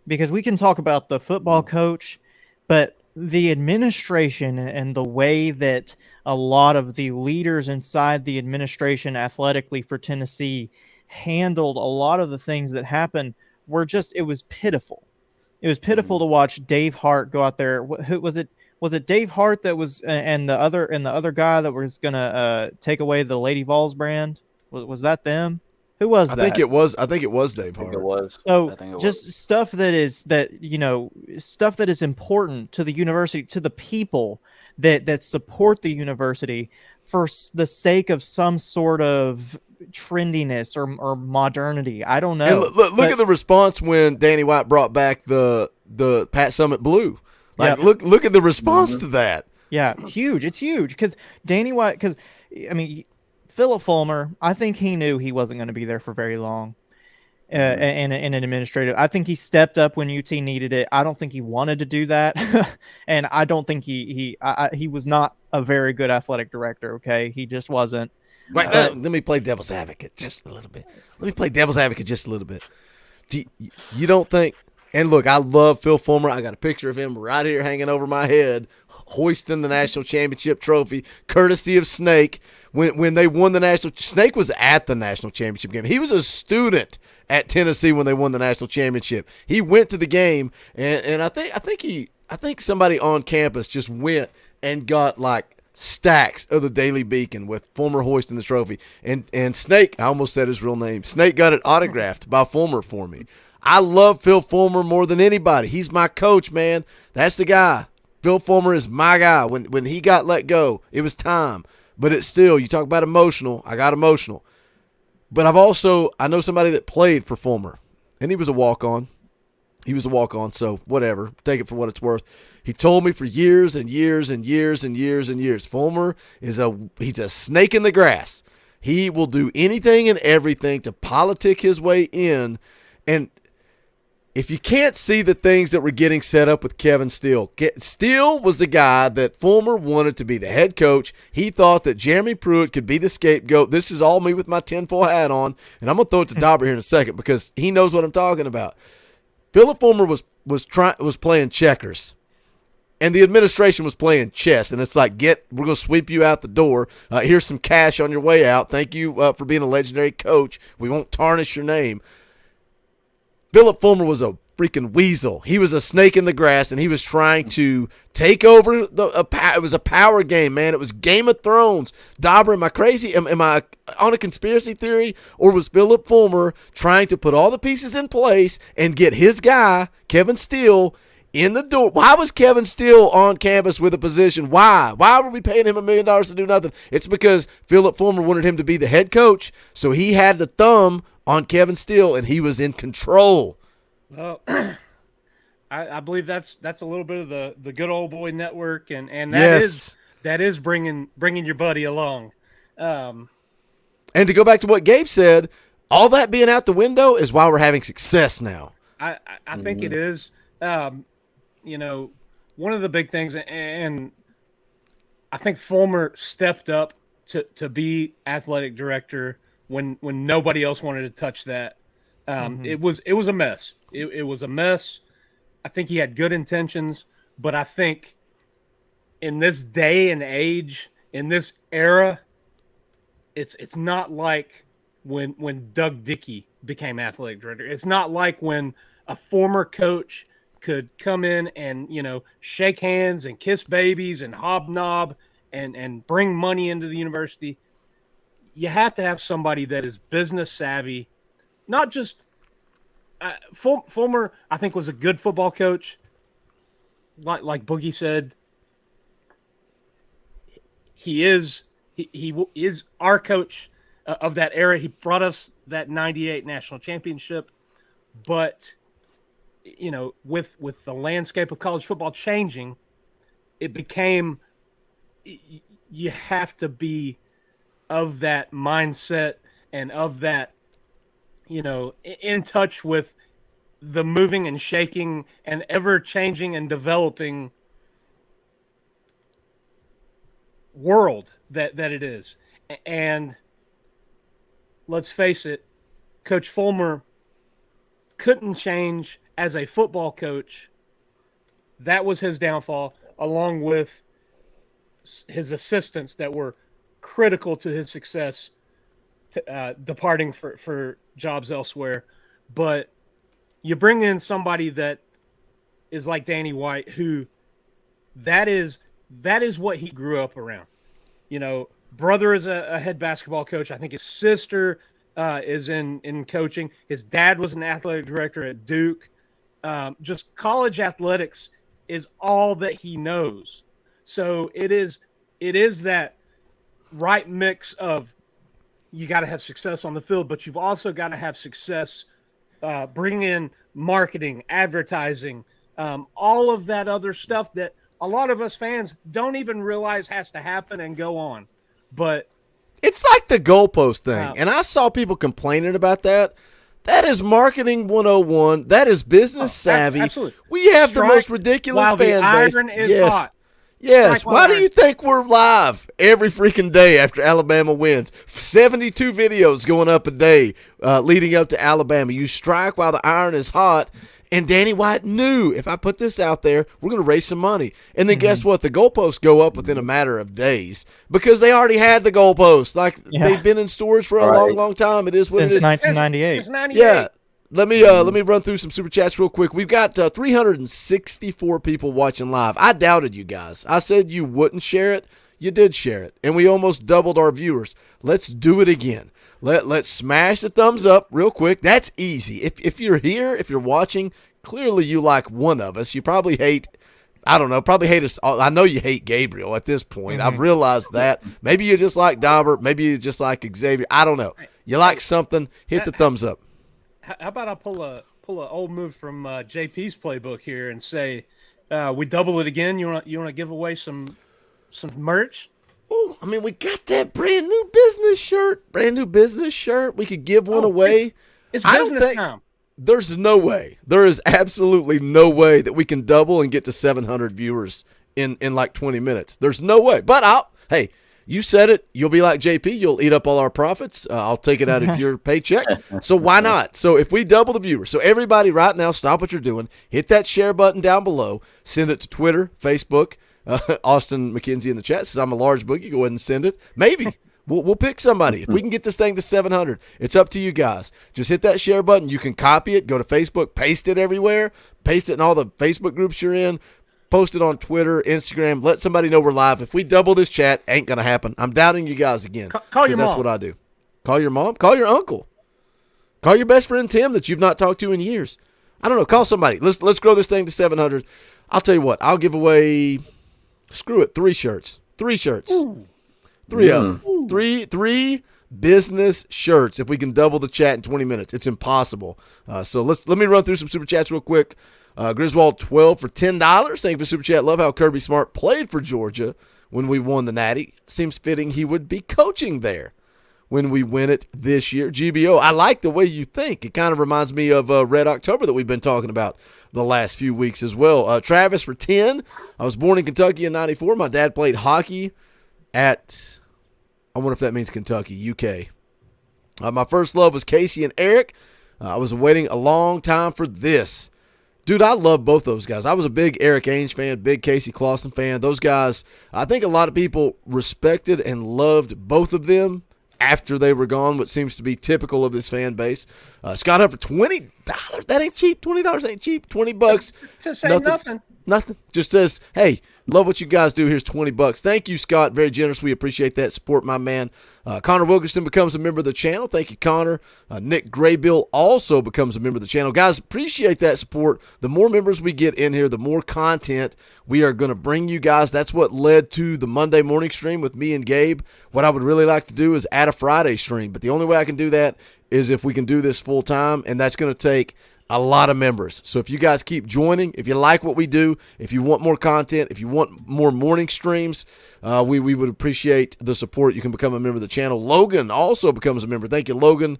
because we can talk about the football coach, but the administration and the way that a lot of the leaders inside the administration athletically for Tennessee handled a lot of the things that happened were just, it was pitiful. It was pitiful to watch Dave Hart go out there. Who was it? Was it Dave Hart that was, and the other guy that was gonna take away the Lady Vols brand? Was that them? Who was that? I think it was Dave Hart. It was. So just stuff that is stuff that is important to the university, to the people that support the university for the sake of some sort of trendiness or modernity. I don't know. And look at the response when Danny White brought back the Pat Summitt blue. Like, look at the response to that. Yeah, huge. It's huge because Danny White. Because I mean, Philip Fulmer, I think he knew he wasn't going to be there for very long. In an administrative, I think he stepped up when UT needed it. I don't think he wanted to do that, and I don't think he was not a very good athletic director. Okay, he just wasn't. Right now, let me play devil's advocate just a little bit. You don't think? And look, I love Phil Fulmer. I got a picture of him right here hanging over my head, hoisting the national championship trophy, courtesy of Snake. When they won the national, Snake was at the national championship game. He was a student at Tennessee when they won the national championship. He went to the game, and I think somebody on campus just went and got like stacks of the Daily Beacon with Fulmer hoisting the trophy. And Snake, I almost said his real name. Snake got it autographed by Fulmer for me. I love Phil Fulmer more than anybody. He's my coach, man. That's the guy. Phil Fulmer is my guy. When he got let go, it was time. But it's still, you talk about emotional. I got emotional. But I know somebody that played for Fulmer, and he was a walk-on. So whatever. Take it for what it's worth. He told me for years and years and years and years and years, Fulmer he's a snake in the grass. He will do anything and everything to politic his way in. And if you can't see the things that were getting set up with Kevin Steele, Steele was the guy that Fulmer wanted to be the head coach. He thought that Jeremy Pruitt could be the scapegoat. This is all me with my tinfoil hat on, and I'm going to throw it to Dauber here in a second because he knows what I'm talking about. Philip Fulmer was playing checkers, and the administration was playing chess, and it's like, we're going to sweep you out the door. Here's some cash on your way out. Thank you for being a legendary coach. We won't tarnish your name. Philip Fulmer was a freaking weasel. He was a snake in the grass, and he was trying to take over it was a power game, man. It was Game of Thrones. Dauber, am I crazy? Am I on a conspiracy theory? Or was Philip Fulmer trying to put all the pieces in place and get his guy, Kevin Steele, in the door? Why was Kevin Steele on campus with a position? Why? Why were we paying him $1 million to do nothing? It's because Philip Fulmer wanted him to be the head coach, so he had the thumb on Kevin Steele, and he was in control. Well, I believe that's a little bit of the good old boy network, and that is bringing your buddy along. And to go back to what Gabe said, all that being out the window is why we're having success now. I think it is. You know, one of the big things, and I think Fulmer stepped up to be athletic director when nobody else wanted to touch that. It was a mess. It was a mess. I think he had good intentions, but I think in this day and age, in this era, it's not like when Doug Dickey became athletic director. It's not like when a former coach could come in and, you know, shake hands and kiss babies and hobnob and bring money into the university. You have to have somebody that is business savvy, not just Fulmer, I think, was a good football coach. Like Boogie said, he is our coach of that era. He brought us that 98 national championship. But, you know, with the landscape of college football changing, it became you have to be of that mindset and of that, you know, in touch with the moving and shaking and ever changing and developing world that it is. And let's face it, Coach Fulmer couldn't change as a football coach. That was his downfall, along with his assistants that were critical to his success, departing for jobs elsewhere. But you bring in somebody that is like Danny White, who that is what he grew up around. You know, brother is a head basketball coach. I think his sister is in coaching. His dad was an athletic director at Duke. Just college athletics is all that he knows. So it is that right mix of, you got to have success on the field, but you've also got to have success bringing in marketing, advertising, all of that other stuff that a lot of us fans don't even realize has to happen and go on. But it's like the goalpost thing, and I saw people complaining about that. That is marketing 101. That is business savvy. Absolutely. We have the most ridiculous fan base. While the iron is hot. Yes. Why do you think we're live every freaking day after Alabama wins? 72 videos going up a day leading up to Alabama. You strike while the iron is hot. And Danny White knew, if I put this out there, we're going to raise some money. And then guess what? The goalposts go up within a matter of days because they already had the goalposts. Like, they've been in storage for a long, long time. It is what it is. Since 1998. It's 98. Yeah. Let me run through some super chats real quick. We've got 364 people watching live. I doubted you guys. I said you wouldn't share it. You did share it, and we almost doubled our viewers. Let's do it again. Let's smash the thumbs up real quick. That's easy. If you're here, if you're watching, clearly you like one of us. You probably hate, I don't know, probably hate us. I know you hate Gabriel at this point. I've realized that. Maybe you just like Dauber. Maybe you just like Xavier. I don't know. You like something, hit the thumbs up. How about I pull a old move from JP's playbook here and say we double it again? You want to give away some merch? Oh, I mean, we got that brand new business shirt. We could give one away. It's business time. There's no way. There is absolutely no way that we can double and get to 700 viewers in like 20 minutes. There's no way. But hey, you said it. You'll be like JP. You'll eat up all our profits. I'll take it out of your paycheck. So why not? So if we double the viewers, so everybody right now, stop what you're doing. Hit that share button down below. Send it to Twitter, Facebook. Austin McKenzie in the chat says, I'm a large boogie. Go ahead and send it. Maybe. We'll pick somebody. If we can get this thing to 700, it's up to you guys. Just hit that share button. You can copy it, go to Facebook, paste it everywhere, paste it in all the Facebook groups you're in, post it on Twitter, Instagram. Let somebody know we're live. If we double this chat, ain't going to happen. I'm doubting you guys again. Call your mom. That's what I do. Call your mom. Call your uncle. Call your best friend Tim that you've not talked to in years. I don't know. Call somebody. Let's grow this thing to 700. I'll tell you what. I'll give away, screw it, 3 shirts. 3 shirts. Ooh. 3 of them. Three business shirts if we can double the chat in 20 minutes. It's impossible. So let me run through some super chats real quick. Griswold 12 for $10. Thank you for super chat. Love how Kirby Smart played for Georgia when we won the Natty. Seems fitting he would be coaching there when we win it this year. GBO, I like the way you think. It kind of reminds me of Red October that we've been talking about the last few weeks as well. Travis for 10. I was born in Kentucky in 94. My dad played hockey at, I wonder if that means Kentucky, UK. My first love was Casey and Eric. I was waiting a long time for this. Dude, I love both those guys. I was a big Eric Ainge fan, big Casey Clausen fan. Those guys, I think a lot of people respected and loved both of them after they were gone, which seems to be typical of this fan base. Scott Huff for $20. That ain't cheap. $20 ain't cheap. $20. Just ain't nothing. Nothing. Just says, hey, love what you guys do. Here's $20. Thank you, Scott. Very generous. We appreciate that. Support my man. Connor Wilkerson becomes a member of the channel. Thank you, Connor. Nick Graybill also becomes a member of the channel. Guys, appreciate that support. The more members we get in here, the more content we are going to bring you guys. That's what led to the Monday morning stream with me and Gabe. What I would really like to do is add a Friday stream, but the only way I can do that is if we can do this full time, and that's going to take a lot of members. So if you guys keep joining, if you like what we do, if you want more content, if you want more morning streams, we would appreciate the support. You can become a member of the channel. Logan also becomes a member. Thank you, Logan.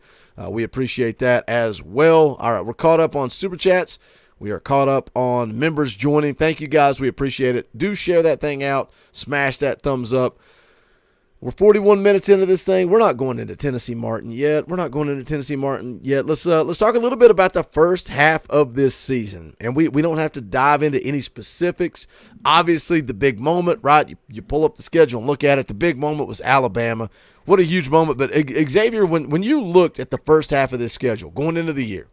We appreciate that as well. All right, we're caught up on Super Chats. We are caught up on members joining. Thank you, guys. We appreciate it. Do share that thing out. Smash that thumbs up. We're 41 minutes into this thing. We're not going into Tennessee Martin yet. Let's talk a little bit about the first half of this season. And we don't have to dive into any specifics. Obviously, the big moment, right? You pull up the schedule and look at it. The big moment was Alabama. What a huge moment. But Xavier, when you looked at the first half of this schedule going into the year,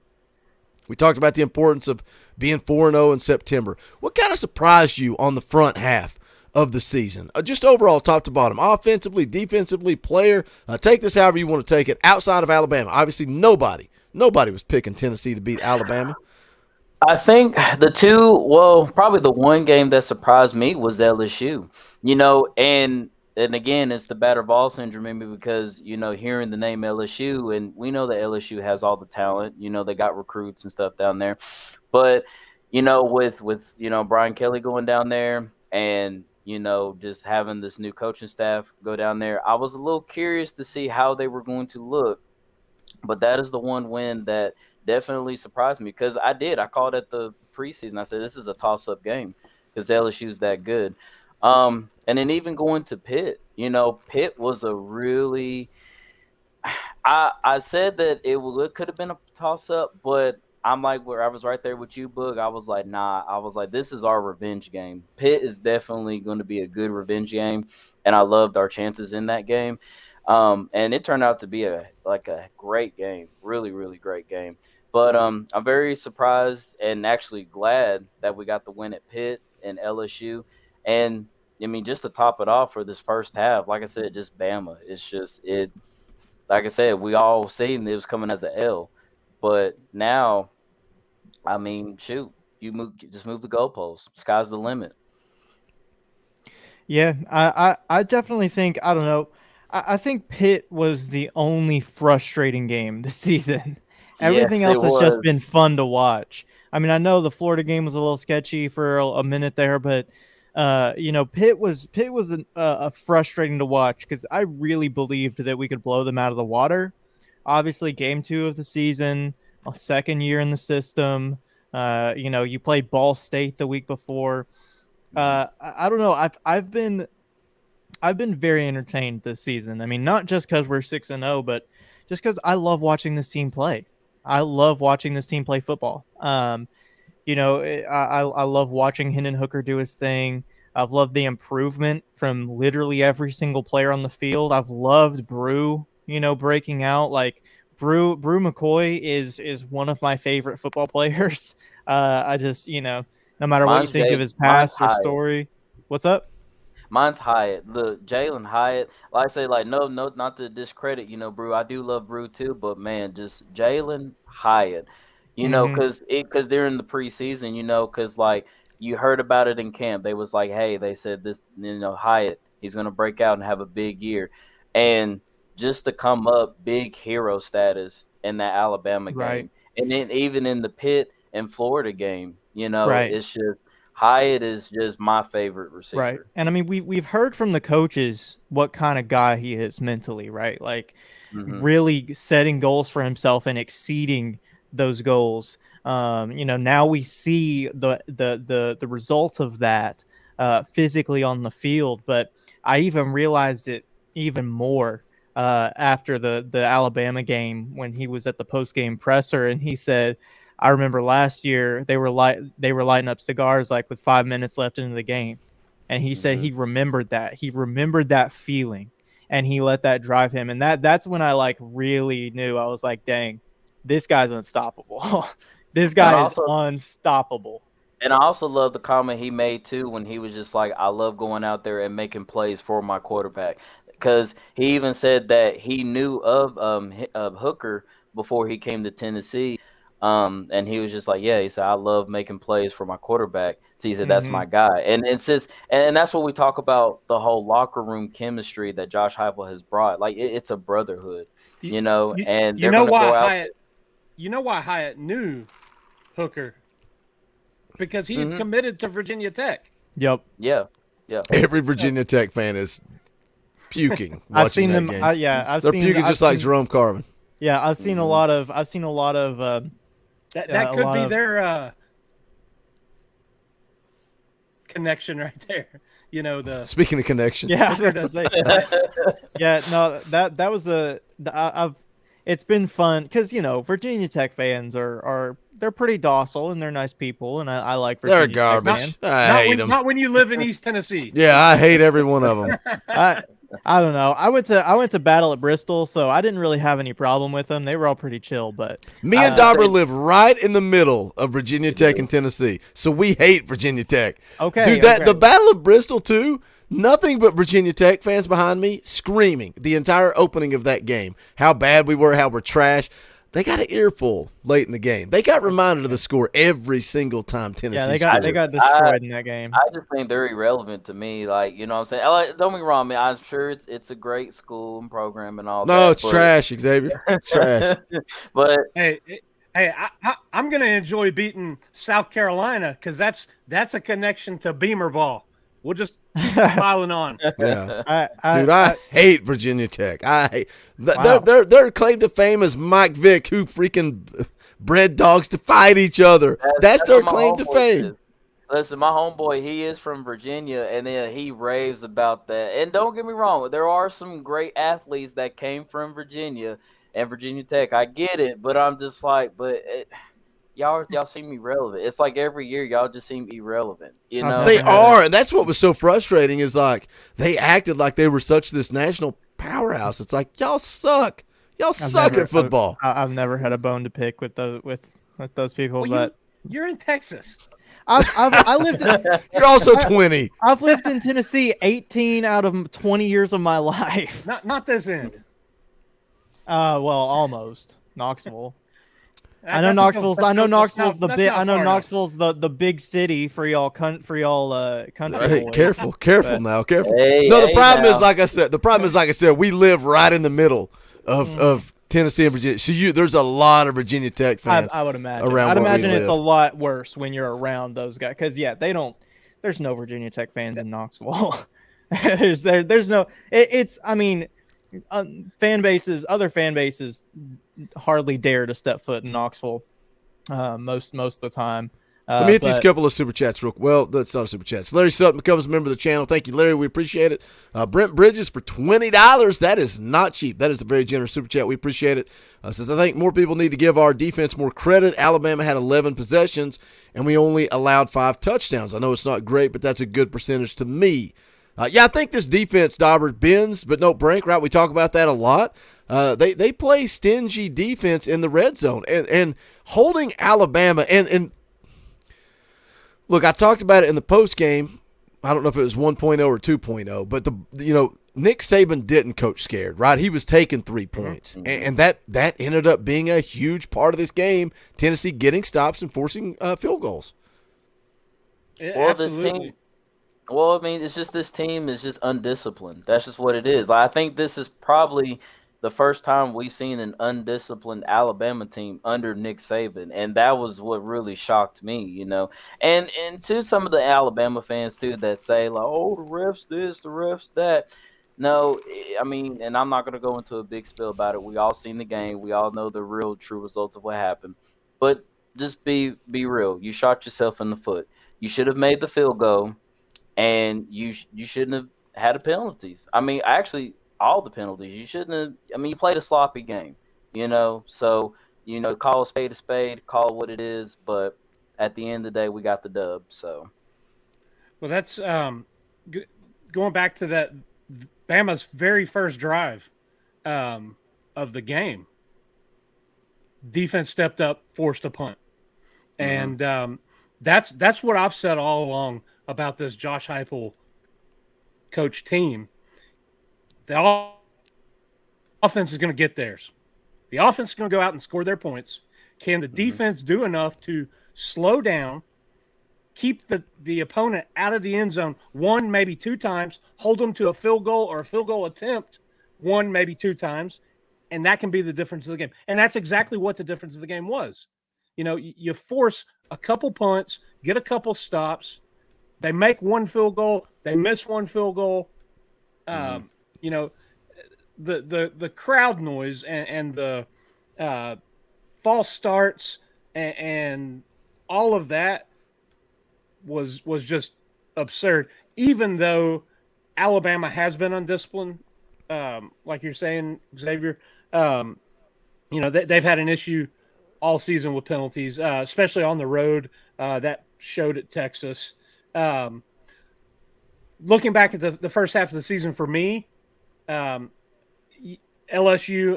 we talked about the importance of being 4-0 in September. What kind of surprised you on the front half of the season? Just overall, top to bottom, offensively, defensively, player. Take this however you want to take it. Outside of Alabama, obviously nobody was picking Tennessee to beat Alabama. I think probably the one game that surprised me was LSU. And again, it's the battered ball syndrome maybe because, hearing the name LSU, and we know that LSU has all the talent. They got recruits and stuff down there. But, with Brian Kelly going down there and, just having this new coaching staff go down there, I was a little curious to see how they were going to look. But that is the one win that definitely surprised me because I called it the preseason. I said, this is a toss-up game because LSU's that good. And then even going to Pitt, Pitt was a really – I said that it could have been a toss-up, but I'm like where I was right there with you, Boog. I was like, nah. I was like, this is our revenge game. Pitt is definitely going to be a good revenge game, and I loved our chances in that game. And it turned out to be a great game, really, really great game. But I'm very surprised and actually glad that we got the win at Pitt and LSU. And, just to top it off for this first half, like I said, just Bama. It's just like I said, we all seen it was coming as an L. But now, shoot, just move the goalposts. Sky's the limit. Yeah, I definitely think, I don't know, I think Pitt was the only frustrating game this season. Everything else has just been fun to watch. I know the Florida game was a little sketchy for a minute there, but Pitt was frustrating to watch because I really believed that we could blow them out of the water. Obviously, game 2 of the season, a second year in the system. You played Ball State the week before. I don't know. I've been very entertained this season. Not just because we're 6-0, but just because I love watching this team play. I love watching this team play football. I love watching Hendon Hooker do his thing. I've loved the improvement from literally every single player on the field. I've loved Brew, breaking out. Like Brew McCoy is one of my favorite football players. I just, no matter what you think of his Mine's past or Hyatt. story. What's up? Mine's Hyatt. Look, Jalen Hyatt. Like I say, like no, not to discredit, Brew. I do love Brew too, but man, just Jalen Hyatt. Mm-hmm. Cause during the preseason, cause like you heard about it in camp. They was like, hey, they said this, Hyatt, he's gonna break out and have a big year, and just to come up big hero status in that Alabama Right. game, and then even in the Pitt and Florida game, Right. it's just Hyatt is just my favorite Right. receiver. And I mean, we've heard from the coaches what kind of guy he is mentally, right? Like Hmm. really setting goals for himself and exceeding those goals. Now we see the result of that physically on the field, but I even realized it even more after the Alabama game when he was at the post game presser and he said, I remember last year they were lighting up cigars like with 5 minutes left into the game, and he said Hmm. he remembered that. He remembered that feeling, and he let that drive him. And that's when I like really knew. I was like, dang, this guy's unstoppable. This And guy is also, unstoppable. And I also love the comment he made too when he was just like, I love going out there and making plays for my quarterback. Because he even said that he knew of Hooker before he came to Tennessee. And he was just like, yeah, he said, I love making plays for my quarterback. So he said, that's Hmm. my guy. And that's what we talk about, the whole locker room chemistry that Josh Heupel has brought. Like, it's a brotherhood, You, you, and you they're know going to why go out Hyatt? You know why Hyatt knew Hooker? Because he had there. committed to Virginia Tech. Yep. Yeah. Yeah. Every Virginia Tech fan is puking I've watching seen that them. game. I've They're seen. puking just like Jerome Carvin. Yeah, I've seen a Mhm. lot of. I've seen a lot of. That A could lot be of. their connection right there. The Speaking of connections, Yeah, I was gonna say. Yeah, no, that was I've. It's been fun because Virginia Tech fans are they're pretty docile and they're nice people, and I like they're Virginia Tech garbage. fans. I hate them. not when you live in East Tennessee. Yeah, I hate every one of them. I don't know. I went to battle at Bristol, so I didn't really have any problem with them. They were all pretty chill, but Me I and would Dauber say- live right in the middle of Virginia Tech and Tennessee, so we hate Virginia Tech. Okay, Dude, the Battle of Bristol too. Nothing but Virginia Tech fans behind me screaming the entire opening of that game. How bad we were, how we're trash. They got an earful late in the game. They got reminded of the score every single time Tennessee scored. they got destroyed in that game. I just think they're irrelevant to me. Like, you know what I'm saying? Don't get me wrong, man. I'm sure it's a great school and program and all that. No, it's trash, Xavier. It's trash. But Hey, I'm gonna enjoy beating South Carolina because that's a connection to Beamer ball. We'll just keep piling on. Yeah. I, Dude, I hate Virginia Tech. I hate Wow. their claim to fame is Mike Vick, who freaking bred dogs to fight each other. That's their what my claim to homeboy fame. is. Listen, my homeboy, he is from Virginia, and then he raves about that. And don't get me wrong, there are some great athletes that came from Virginia and Virginia Tech. I get it, but I'm just like, y'all seem irrelevant. It's like every year y'all just seem irrelevant. You I've know? never They had are, and that's what was so frustrating is like they acted like they were such this national powerhouse. It's like y'all suck. Y'all suck at football. I've never had a bone to pick with those people, Well, but you're in Texas. I lived in, You're also 20. I've lived in Tennessee 18 out of 20 years of my life. Not this end. Well, almost Knoxville. I know That's Knoxville's. still- I know that's not- Knoxville's the that's big. not I know far enough. Knoxville's the big city for y'all country Hey, boys. careful But- now, careful. Hey, No, the hey problem now. is like I said, we live right in the middle of Tennessee and Virginia. So there's a lot of Virginia Tech fans. I would imagine. around I'd where we imagine it's a live. lot worse when you're around those guys because they don't. There's no Virginia Tech fans in Knoxville. There's no. It's. I mean, other fan bases hardly dare to step foot in Knoxville most of the time. Let me hit these But couple of super chats real quick. Well, that's not a super chat. Larry Sutton becomes a member of the channel. Thank you, Larry. We appreciate it. Brent Bridges for $20. That is not cheap. That is a very generous super chat. We appreciate it. Says, I think more people need to give our defense more credit. Alabama had 11 possessions, and we only allowed 5 touchdowns. I know it's not great, but that's a good percentage to me. Yeah, I think this defense, Dauber, bends, but no break, right? We talk about that a lot. They play stingy defense in the red zone. And holding Alabama, and look, I talked about it in the post game. I don't know if it was 1.0 or 2.0, but Nick Saban didn't coach scared, right? He was taking 3 points, and that ended up being a huge part of this game. Tennessee getting stops and forcing field goals. Well, this team. Well, I mean, it's just this team is just undisciplined. That's just what it is. I think this is probably the first time we've seen an undisciplined Alabama team under Nick Saban, and that was what really shocked me, And to some of the Alabama fans too that say like, "Oh, the refs this, the refs that." No, I mean, and I'm not going to go into a big spill about it. We all seen the game. We all know the real, true results of what happened. But just be real. You shot yourself in the foot. You should have made the field goal. And you shouldn't have had the penalties. I mean, actually, all the penalties. You shouldn't have. I mean, you played a sloppy game, So, call a spade, call it what it is. But at the end of the day, we got the dub. So, well, that's going back to that Bama's very first drive of the game. Defense stepped up, forced a punt, and that's what I've said all along about this Josh Heupel coach team. The offense is going to get theirs. The offense is going to go out and score their points. Can the defense do enough to slow down, keep the opponent out of the end zone 1, maybe 2 times, hold them to a field goal or a field goal attempt 1, maybe 2 times, and that can be the difference of the game. And that's exactly what the difference of the game was. You force a couple punts, get a couple stops. They make 1 field goal. They miss 1 field goal. The crowd noise and the false starts and all of that was just absurd. Even though Alabama has been undisciplined, like you're saying, Xavier, they've had an issue all season with penalties, especially on the road. That showed at Texas. Looking back at the first half of the season for me, LSU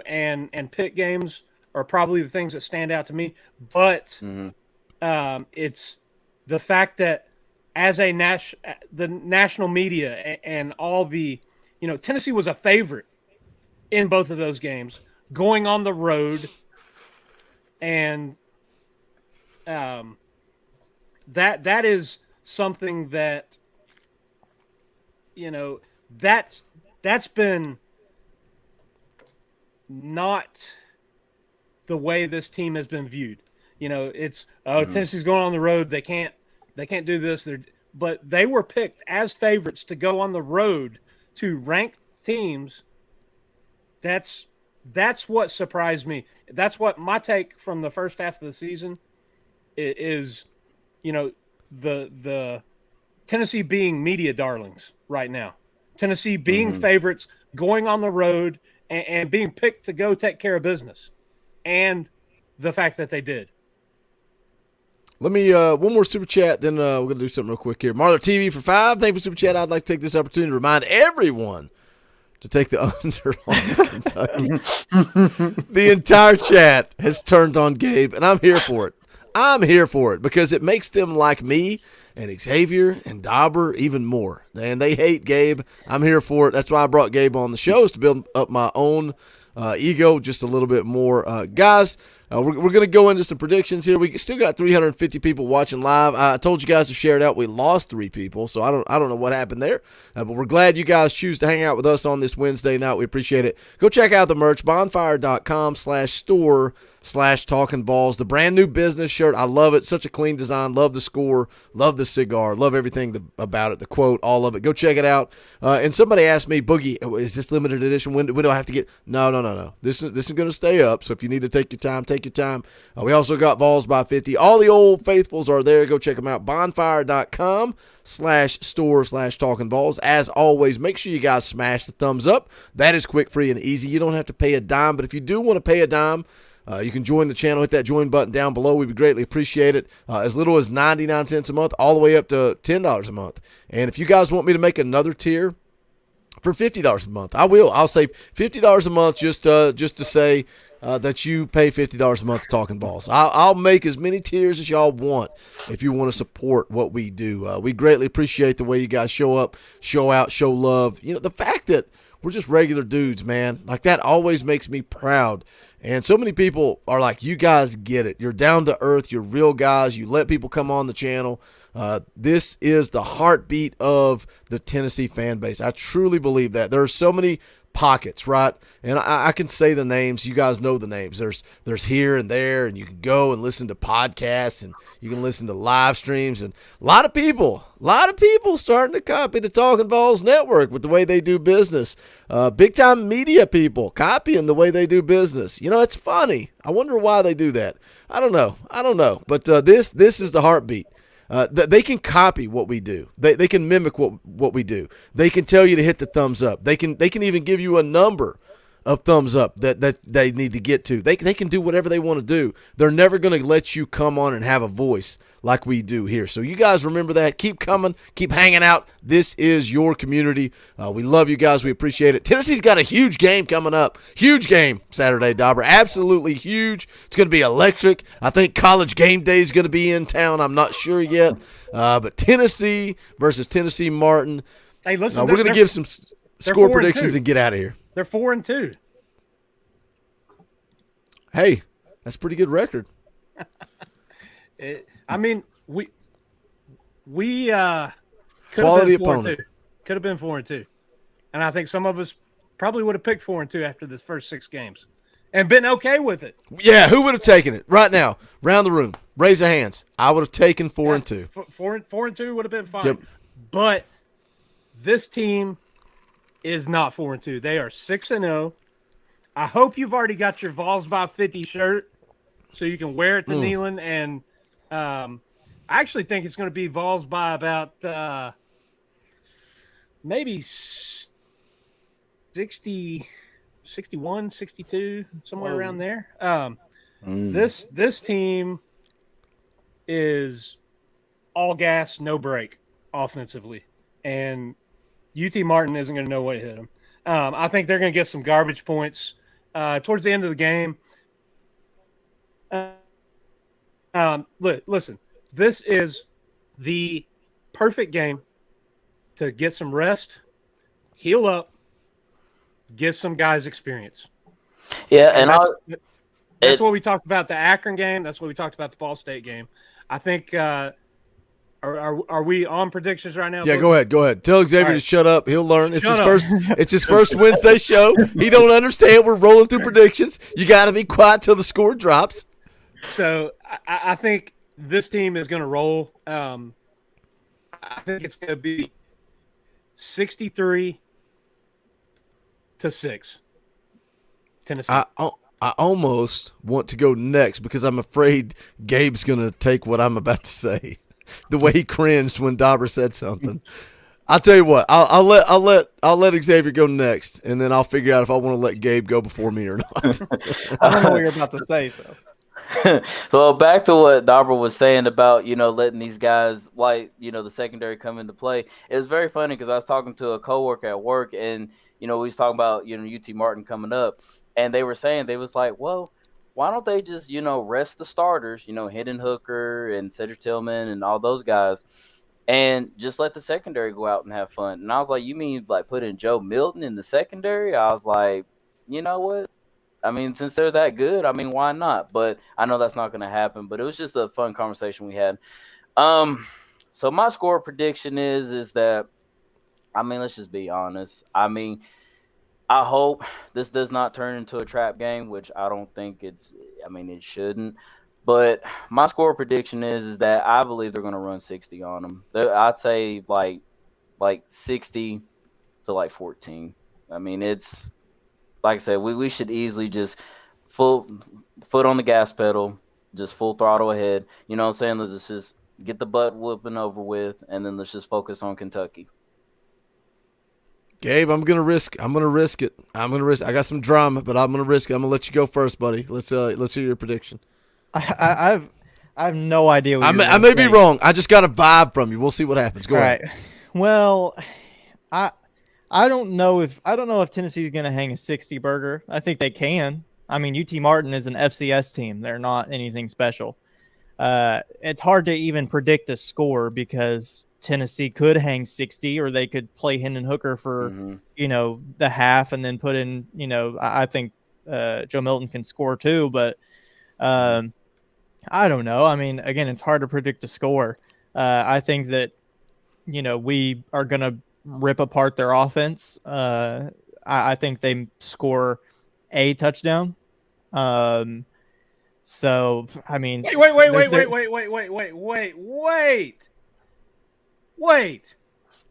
and Pitt games are probably the things that stand out to me. But it's the fact that as the national media and all the, Tennessee was a favorite in both of those games, going on the road, and that is something that that's been not the way this team has been viewed. It's Tennessee's going on the road. They can't do this. But they were picked as favorites to go on the road to ranked teams. That's what surprised me. That's what my take from the first half of the season is. The Tennessee being media darlings right now. Tennessee being favorites, going on the road, and being picked to go take care of business. And the fact that they did. Let me one more super chat, then we're going to do something real quick here. Marler TV for 5. Thank you for super chat. I'd like to take this opportunity to remind everyone to take the under on Kentucky. The entire chat has turned on Gabe, and I'm here for it. I'm here for it because it makes them like me and Xavier and Dauber even more. And they hate Gabe. I'm here for it. That's why I brought Gabe on the show, is to build up my own ego just a little bit more. Guys, we're going to go into some predictions here. We still got 350 people watching live. I told you guys to share it out. We lost 3 people, so I don't know what happened there. But we're glad you guys choose to hang out with us on this Wednesday night. We appreciate it. Go check out the merch, bonfire.com/store/Talkin VAWLS. The brand new business shirt. I love it. Such a clean design. Love the score. Love the cigar. Love everything about it. The quote, all of it. Go check it out. And somebody asked me, Boogie, is this limited edition? When do I have to get? No. This is going to stay up. So if you need to take your time, Take your time. We also got Vols by 50. All the old faithfuls are there. Go check them out. Bonfire.com/store/Talkin Vols. As always, make sure you guys smash the thumbs up. That is quick, free, and easy. You don't have to pay a dime, but if you do want to pay a dime, you can join the channel. Hit that join button down below. We would greatly appreciate it. As little as 99 cents a month, all the way up to $10 a month. And if you guys want me to make another tier for $50 a month, I will. I'll say $50 a month just to say that you pay $50 a month to Talkin Vols. I'll make as many tiers as y'all want if you want to support what we do. We greatly appreciate the way you guys show up, show out, show love. You know, the fact that we're just regular dudes, man, like that always makes me proud. And so many people are like, you guys get it. You're down to earth. You're real guys. You let people come on the channel. This is the heartbeat of the Tennessee fan base. I truly believe that. There are so many pockets, right? And I can say the names. You guys know the names. There's here and there, and you can go and listen to podcasts, and you can listen to live streams. And a lot of people starting to copy the Talkin Vols network with the way they do business. Big time media people copying the way they do business. You know, it's funny. I wonder why they do that. I don't know. But this is the heartbeat. They can copy what we do. They can mimic what we do. They can tell you to hit the thumbs up. They can even give you a number of thumbs up that they need to get to. They can do whatever they want to do. They're never going to let you come on and have a voice like we do here. So you guys remember that. Keep coming. Keep hanging out. This is your community. We love you guys. We appreciate it. Tennessee's got a huge game coming up. Huge game Saturday, Dauber. Absolutely huge. It's going to be electric. I think College Game Day is going to be in town. I'm not sure yet. But Tennessee versus Tennessee Martin. Hey, listen, we're going to give some score predictions and get out of here. They're 4-2. Hey, that's a pretty good record. I mean, we could have Quality been 4-2. opponent. Could have been 4-2, and I think some of us probably would have picked 4-2 after the first 6 games, and been okay with it. Yeah, who would have taken it right now? Round the room, raise your hands. I would have taken 4-2. 4-2 would have been fine. Yep. But this team is not 4-2. They are 6-0. I hope you've already got your Vols by 50 shirt so you can wear it to Neyland. And I actually think it's going to be Vols by about maybe 60, 61, 62, somewhere around there. This team is all gas, no brake offensively. And UT Martin isn't going to know what hit them. I think they're going to get some garbage points towards the end of the game. Listen, this is the perfect game to get some rest, heal up, get some guys experience. Yeah, And and that's what we talked about the Akron game. That's what we talked about the Ball State game. I think are we on predictions right now? Yeah, go ahead. Tell Xavier to shut up. He'll learn. It's his first Wednesday show. He don't understand. We're rolling through predictions. You got to be quiet till the score drops. So I think this team is going to roll. I think it's going to be 63-6, Tennessee. I almost want to go next because I'm afraid Gabe's going to take what I'm about to say. The way he cringed when Dauber said something. I'll tell you what. I'll let Xavier go next, and then I'll figure out if I want to let Gabe go before me or not. I don't know what you're about to say, though. So back to what Dauber was saying about, letting these guys the secondary come into play. It was very funny because I was talking to a coworker at work, and we was talking about UT Martin coming up, and they were saying they was like, well, why don't they just rest the starters, Hendon Hooker and Cedric Tillman and all those guys, and just let the secondary go out and have fun. And I was like, you mean like putting Joe Milton in the secondary? I was like, you know what? I mean, since they're that good, I mean, why not? But I know that's not going to happen. But it was just a fun conversation we had. So my score prediction is that, I mean, let's just be honest. I mean, I hope this does not turn into a trap game, which I don't think it shouldn't. But my score prediction is that I believe they're going to run 60 on them. I'd say like 60 to 14. I mean, it's like I said, we should easily just full foot on the gas pedal, just full throttle ahead. You know what I'm saying? Let's just get the butt whooping over with, and then let's just focus on Kentucky. Gabe, I'm gonna risk it. I got some drama, but I'm gonna risk it. I'm gonna let you go first, buddy. Let's hear your prediction. I have no idea. What I may be wrong. I just got a vibe from you. We'll see what happens. Go ahead. Right. Well, I don't know if Tennessee's going to hang a 60 burger. I think they can. I mean, UT Martin is an FCS team. They're not anything special. It's hard to even predict a score because Tennessee could hang 60, or they could play Hendon Hooker for the half and then put in. I think Joe Milton can score too, but I don't know. I mean, again, it's hard to predict a score. I think that we are going to rip apart their offense. I think they score a touchdown. So I mean, wait.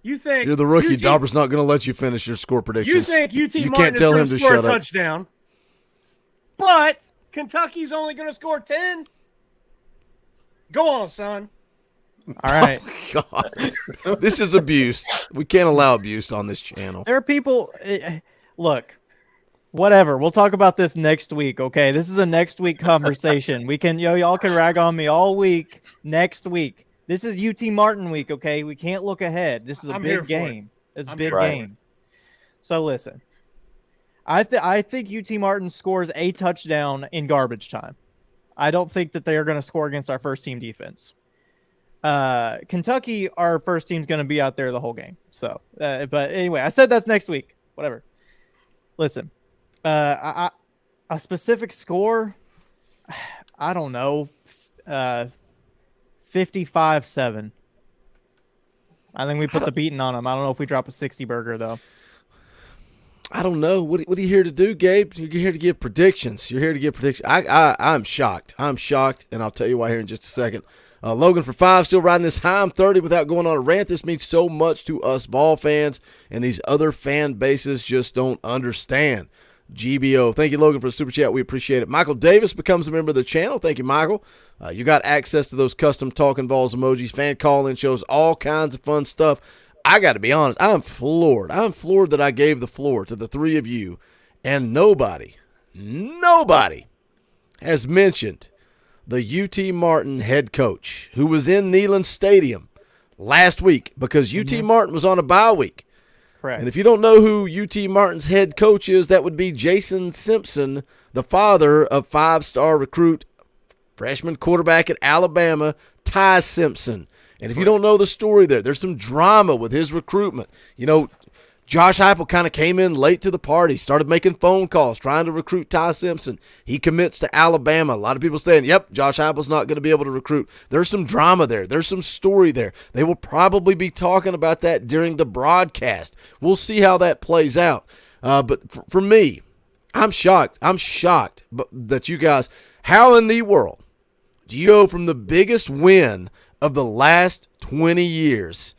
You think you're the rookie? Dauber's not going to let you finish your score prediction. You think UT you Martin can't tell him to score shut a up. touchdown, but Kentucky's only going to score 10? Go on, son. All right. Oh, God. This is abuse. We can't allow abuse on this channel. There are people. Look, whatever. We'll talk about this next week. Okay, this is a next week conversation. We can y'all can rag on me all week. Next week. This is UT Martin week. Okay, we can't look ahead. This is a big game. It's a big game. So listen, I think UT Martin scores a touchdown in garbage time. I don't think that they are going to score against our first team defense. Kentucky, our first team's going to be out there the whole game. So, but anyway, I said that's next week. Whatever. Listen, a specific score, I don't know, 55-7. I think we put the beating on them. I don't know if we drop a 60 burger though. I don't know. What are you here to do, Gabe? You're here to give predictions. I'm shocked. And I'll tell you why here in just a second. Logan for 5, still riding this high. I'm 30 without going on a rant. This means so much to us Vol fans, and these other fan bases just don't understand. GBO. Thank you, Logan, for the super chat. We appreciate it. Michael Davis becomes a member of the channel. Thank you, Michael. You got access to those custom Talkin VAWLS emojis, fan call-in shows, all kinds of fun stuff. I got to be honest. I'm floored. I'm floored that I gave the floor to the three of you, and nobody has mentioned the UT Martin head coach who was in Neyland Stadium last week because UT Martin was on a bye week. Correct. And if you don't know who UT Martin's head coach is, that would be Jason Simpson, the father of 5-star recruit, freshman quarterback at Alabama, Ty Simpson. And if you don't know the story there's some drama with his recruitment. Josh Heupel kind of came in late to the party, started making phone calls, trying to recruit Ty Simpson. He commits to Alabama. A lot of people saying, yep, Josh Heupel's not going to be able to recruit. There's some drama there. There's some story there. They will probably be talking about that during the broadcast. We'll see how that plays out. But for me, I'm shocked. That you guys, how in the world do you go from the biggest win of the last 20 years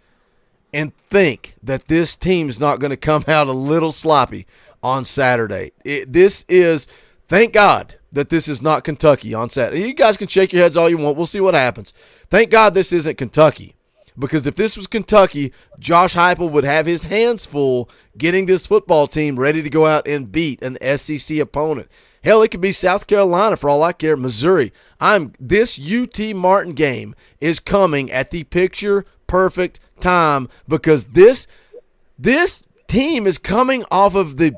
and think that this team's not going to come out a little sloppy on Saturday? Thank God that this is not Kentucky on Saturday. You guys can shake your heads all you want. We'll see what happens. Thank God this isn't Kentucky, because if this was Kentucky, Josh Heupel would have his hands full getting this football team ready to go out and beat an SEC opponent. Hell, it could be South Carolina for all I care, Missouri. This UT Martin game is coming at the picture-perfect time because this team is coming off of the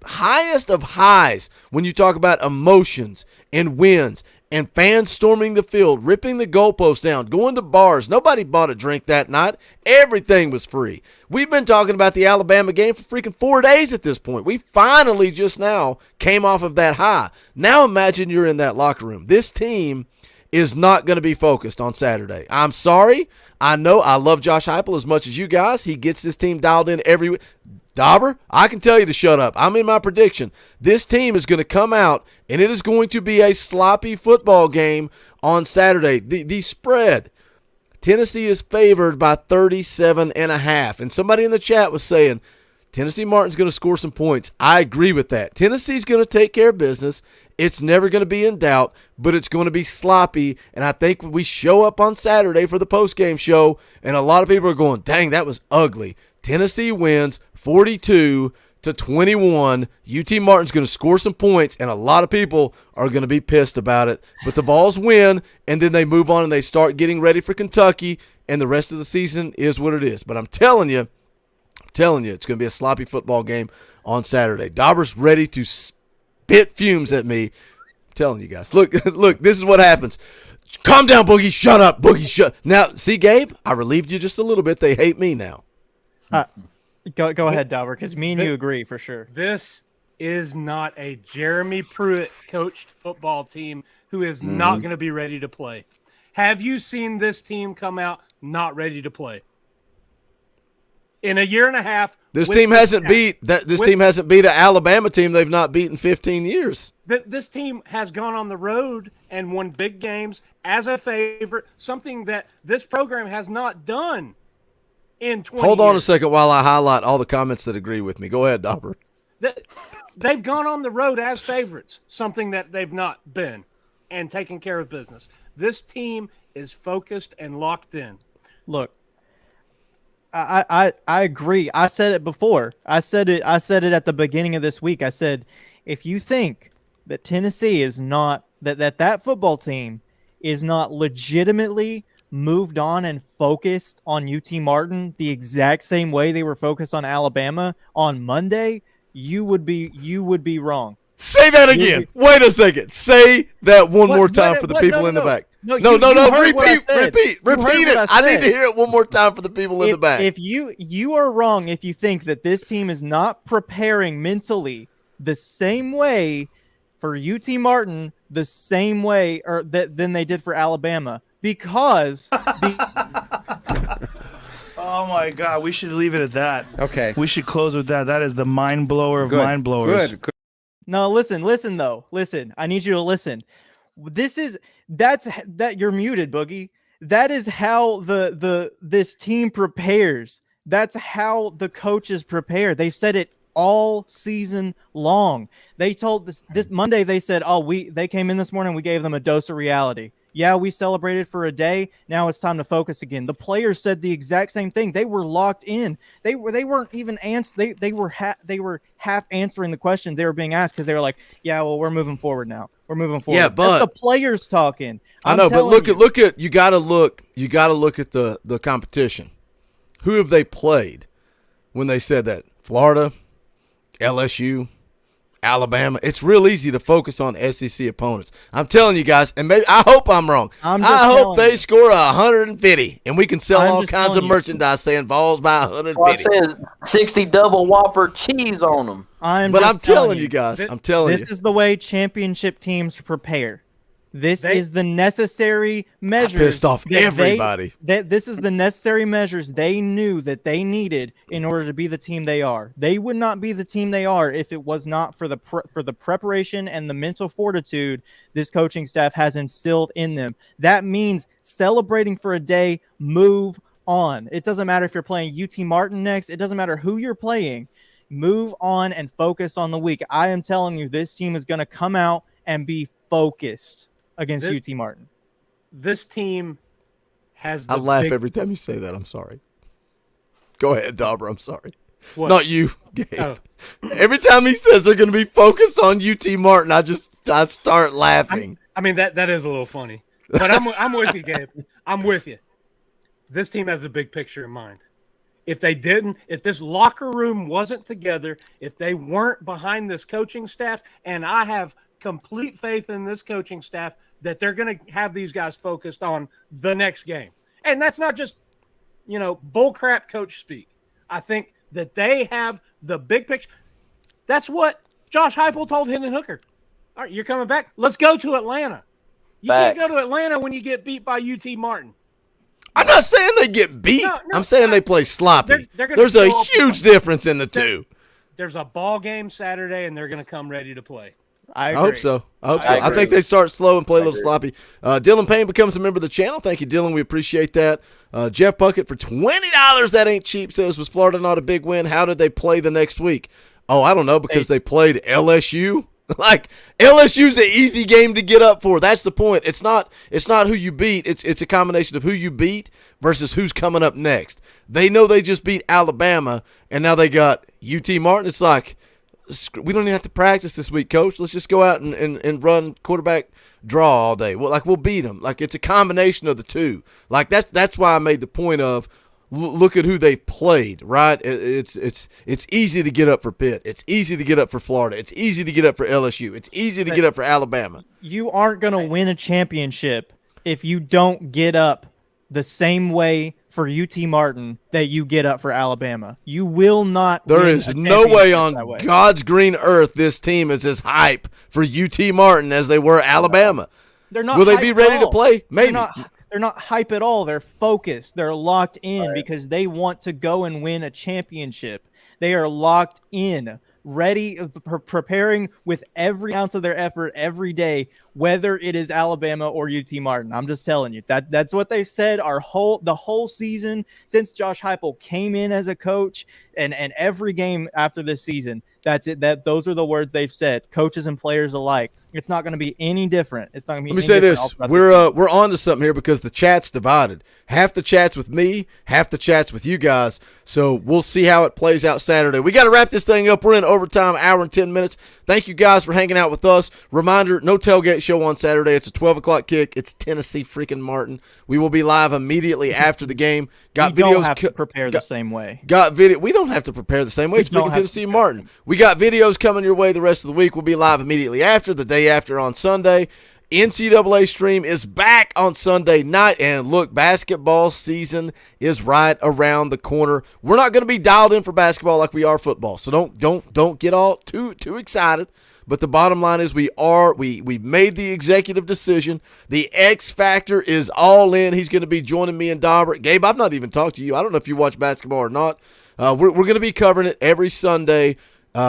highest of highs when you talk about emotions and wins and fans storming the field, ripping the goalposts down, going to bars. Nobody bought a drink that night. Everything was free. We've been talking about the Alabama game for freaking 4 days at this point. We finally just now came off of that high. Now imagine you're in that locker room. This team is not going to be focused on Saturday. I'm sorry. I know I love Josh Heupel as much as you guys. He gets this team dialed in every week. Dauber, I can tell you to shut up. I'm in my prediction. This team is going to come out, and it is going to be a sloppy football game on Saturday. The spread, Tennessee is favored by 37.5. And somebody in the chat was saying, Tennessee Martin's going to score some points. I agree with that. Tennessee's going to take care of business. It's never going to be in doubt, but it's going to be sloppy. And I think we show up on Saturday for the postgame show, and a lot of people are going, dang, that was ugly. Tennessee wins 42-21. UT Martin's going to score some points, and a lot of people are going to be pissed about it. But the Vols win, and then they move on and they start getting ready for Kentucky, and the rest of the season is what it is. But I'm telling you, it's going to be a sloppy football game on Saturday. Dauber's ready to spit fumes at me. I'm telling you guys. Look, this is what happens. Calm down, Boogie. Shut up, Boogie. Shut. Now, see, Gabe, I relieved you just a little bit. They hate me now. Go ahead, Dauber, because me and you agree for sure. This is not a Jeremy Pruitt coached football team who is not going to be ready to play. Have you seen this team come out not ready to play? In a year and a half, this team hasn't beat an Alabama team they've not beaten 15 years. This team has gone on the road and won big games as a favorite, something that this program has not done in 20 Hold on years. a second while I highlight all the comments that agree with me. Go ahead, Dauber. They've gone on the road as favorites, something that they've not been, and taken care of business. This team is focused and locked in. Look, I agree. I said it before. I said it at the beginning of this week. I said, if you think that Tennessee is not that football team is not legitimately moved on and focused on UT Martin the exact same way they were focused on Alabama on Monday, you would be wrong. Say that again. Wait a second. Say that one more time for the people in the back. No. Repeat it. I need to hear it one more time for the people in the back. If you are wrong if you think that this team is not preparing mentally the same way for UT Martin, the same way than they did for Alabama, because oh my God, we should leave it at that. Okay. We should close with that. That is the mind blower of mind blowers. Good. No, listen though. Listen. I need you to listen. That's you're muted, Boogie. That is how this team prepares. That's how the coaches prepare. They've said it all season long. They told this Monday, they said, they came in this morning, we gave them a dose of reality. Yeah, we celebrated for a day. Now it's time to focus again. The players said the exact same thing. They were locked in. They weren't even they were half answering the questions they were being asked, because they were like, yeah, well, we're moving forward now. We're moving forward. Yeah, but that's the players talking. I know, but look at you got to look at the competition. Who have they played when they said that? Florida, LSU, Alabama. It's real easy to focus on SEC opponents. I'm telling you guys, and maybe I hope I'm wrong. I hope they score 150, and we can sell all kinds of merchandise saying Vols by 150. Well, I said 60 double Whopper cheese on them. I'm telling you guys. I'm telling you. This is the way championship teams prepare. This is the necessary measures. I pissed off everybody. This is the necessary measures they knew that they needed in order to be the team they are. They would not be the team they are if it was not for the preparation and the mental fortitude this coaching staff has instilled in them. That means celebrating for a day, move on. It doesn't matter if you're playing UT Martin next. It doesn't matter who you're playing. Move on and focus on the week. I am telling you, this team is going to come out and be focused against UT Martin. This team has. I laugh every time you say that. I'm sorry. Go ahead, Dauber. I'm sorry. What? Not you, Gabe. Oh. Every time he says they're going to be focused on UT Martin, I start laughing. I mean that is a little funny, but I'm with you, Gabe. I'm with you. This team has a big picture in mind. If this locker room wasn't together, if they weren't behind this coaching staff, and I have complete faith in this coaching staff that they're going to have these guys focused on the next game. And that's not just, bullcrap coach speak. I think that they have the big picture. That's what Josh Heupel told Hendon Hooker. All right, you're coming back. Let's go to Atlanta. You can't go to Atlanta when you get beat by UT Martin. I'm not saying they get beat. No, I'm saying they play sloppy. There's a huge difference in the two. There's a ball game Saturday, and they're going to come ready to play. I I hope agree. so. I agree. think they start slow and play a little agree. sloppy. Dylan Payne becomes a member of the channel. Thank you, Dylan. We appreciate that. Jeff Puckett for $20. That ain't cheap. Says, was Florida not a big win? How did they play the next week? Oh, I don't know, because they played LSU. Like, LSU's an easy game to get up for. That's the point. It's not who you beat. It's a combination of who you beat versus who's coming up next. They know they just beat Alabama, and now they got UT Martin. It's like, we don't even have to practice this week, coach. Let's just go out and run quarterback draw all day. We'll beat them. Like, it's a combination of the two. Like, that's why I made the point of look at who they've played, right? It's easy to get up for Pitt. It's easy to get up for Florida. It's easy to get up for LSU. It's easy to get up for Alabama. You aren't going to win a championship if you don't get up the same way for UT Martin that you get up for Alabama. You will not. There win is a no way on championship that way. God's green earth this team is as hype for UT Martin as they were Alabama. They're not. Will they hype be at ready to all. play? Maybe. They're not hype at all. They're focused. They're locked in because they want to go and win a championship. They are locked in, ready, preparing with every ounce of their effort every day, whether it is Alabama or UT Martin. I'm just telling you that's what they've said the whole season since Josh Heupel came in as a coach, and every game after this season. That's it. Those are the words they've said, coaches and players alike. It's not going to be any different. It's not going to be. Let me say this: we're on to something here because the chat's divided. Half the chat's with me, half the chat's with you guys. So we'll see how it plays out Saturday. We got to wrap this thing up. We're in overtime, hour and 10 minutes. Thank you guys for hanging out with us. Reminder: no tailgate show on Saturday. It's a 12:00 kick. It's Tennessee freaking Martin. We will be live immediately after the game. We don't have to prepare the same way. Got video. We don't have to prepare the same way. It's freaking Tennessee Martin. We got videos coming your way the rest of the week. We'll be live immediately after, the day after on Sunday. NCAA stream is back on Sunday night, and look, basketball season is right around the corner. We're not going to be dialed in for basketball like we are football, so don't get all too excited. But the bottom line is we made the executive decision. The X Factor is all in. He's going to be joining me and Dauber. Gabe, I've not even talked to you. I don't know if you watch basketball or not. We're going to be covering it every Sunday.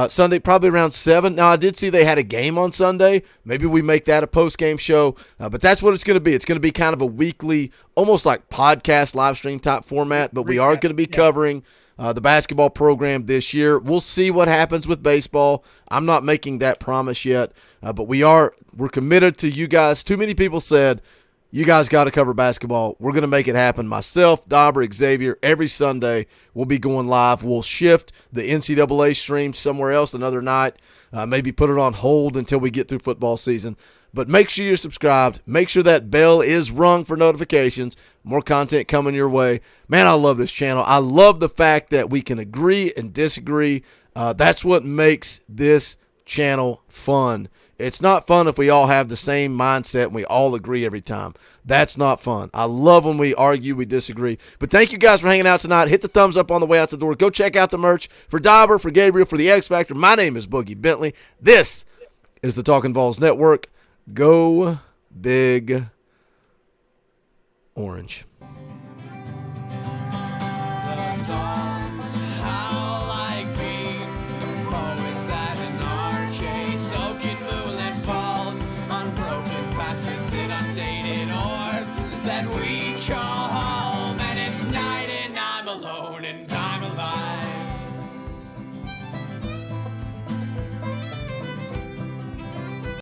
Sunday, probably around 7. Now, I did see they had a game on Sunday. Maybe we make that a post-game show. But that's what it's going to be. It's going to be kind of a weekly, almost like podcast live stream type format. But we are going to be covering the basketball program this year. We'll see what happens with baseball. I'm not making that promise yet. But we're committed to you guys. Too many people said, you guys got to cover basketball. We're going to make it happen. Myself, Dauber, Xavier, every Sunday we'll be going live. We'll shift the NCAA stream somewhere else another night, maybe put it on hold until we get through football season. But make sure you're subscribed. Make sure that bell is rung for notifications. More content coming your way. Man, I love this channel. I love the fact that we can agree and disagree. That's what makes this channel fun. It's not fun if we all have the same mindset and we all agree every time. That's not fun. I love when we argue, we disagree. But thank you guys for hanging out tonight. Hit the thumbs up on the way out the door. Go check out the merch. For Dauber, for Gabriel, for the X Factor, my name is Boogie Bentley. This is the Talkin VAWLS Network. Go Big Orange.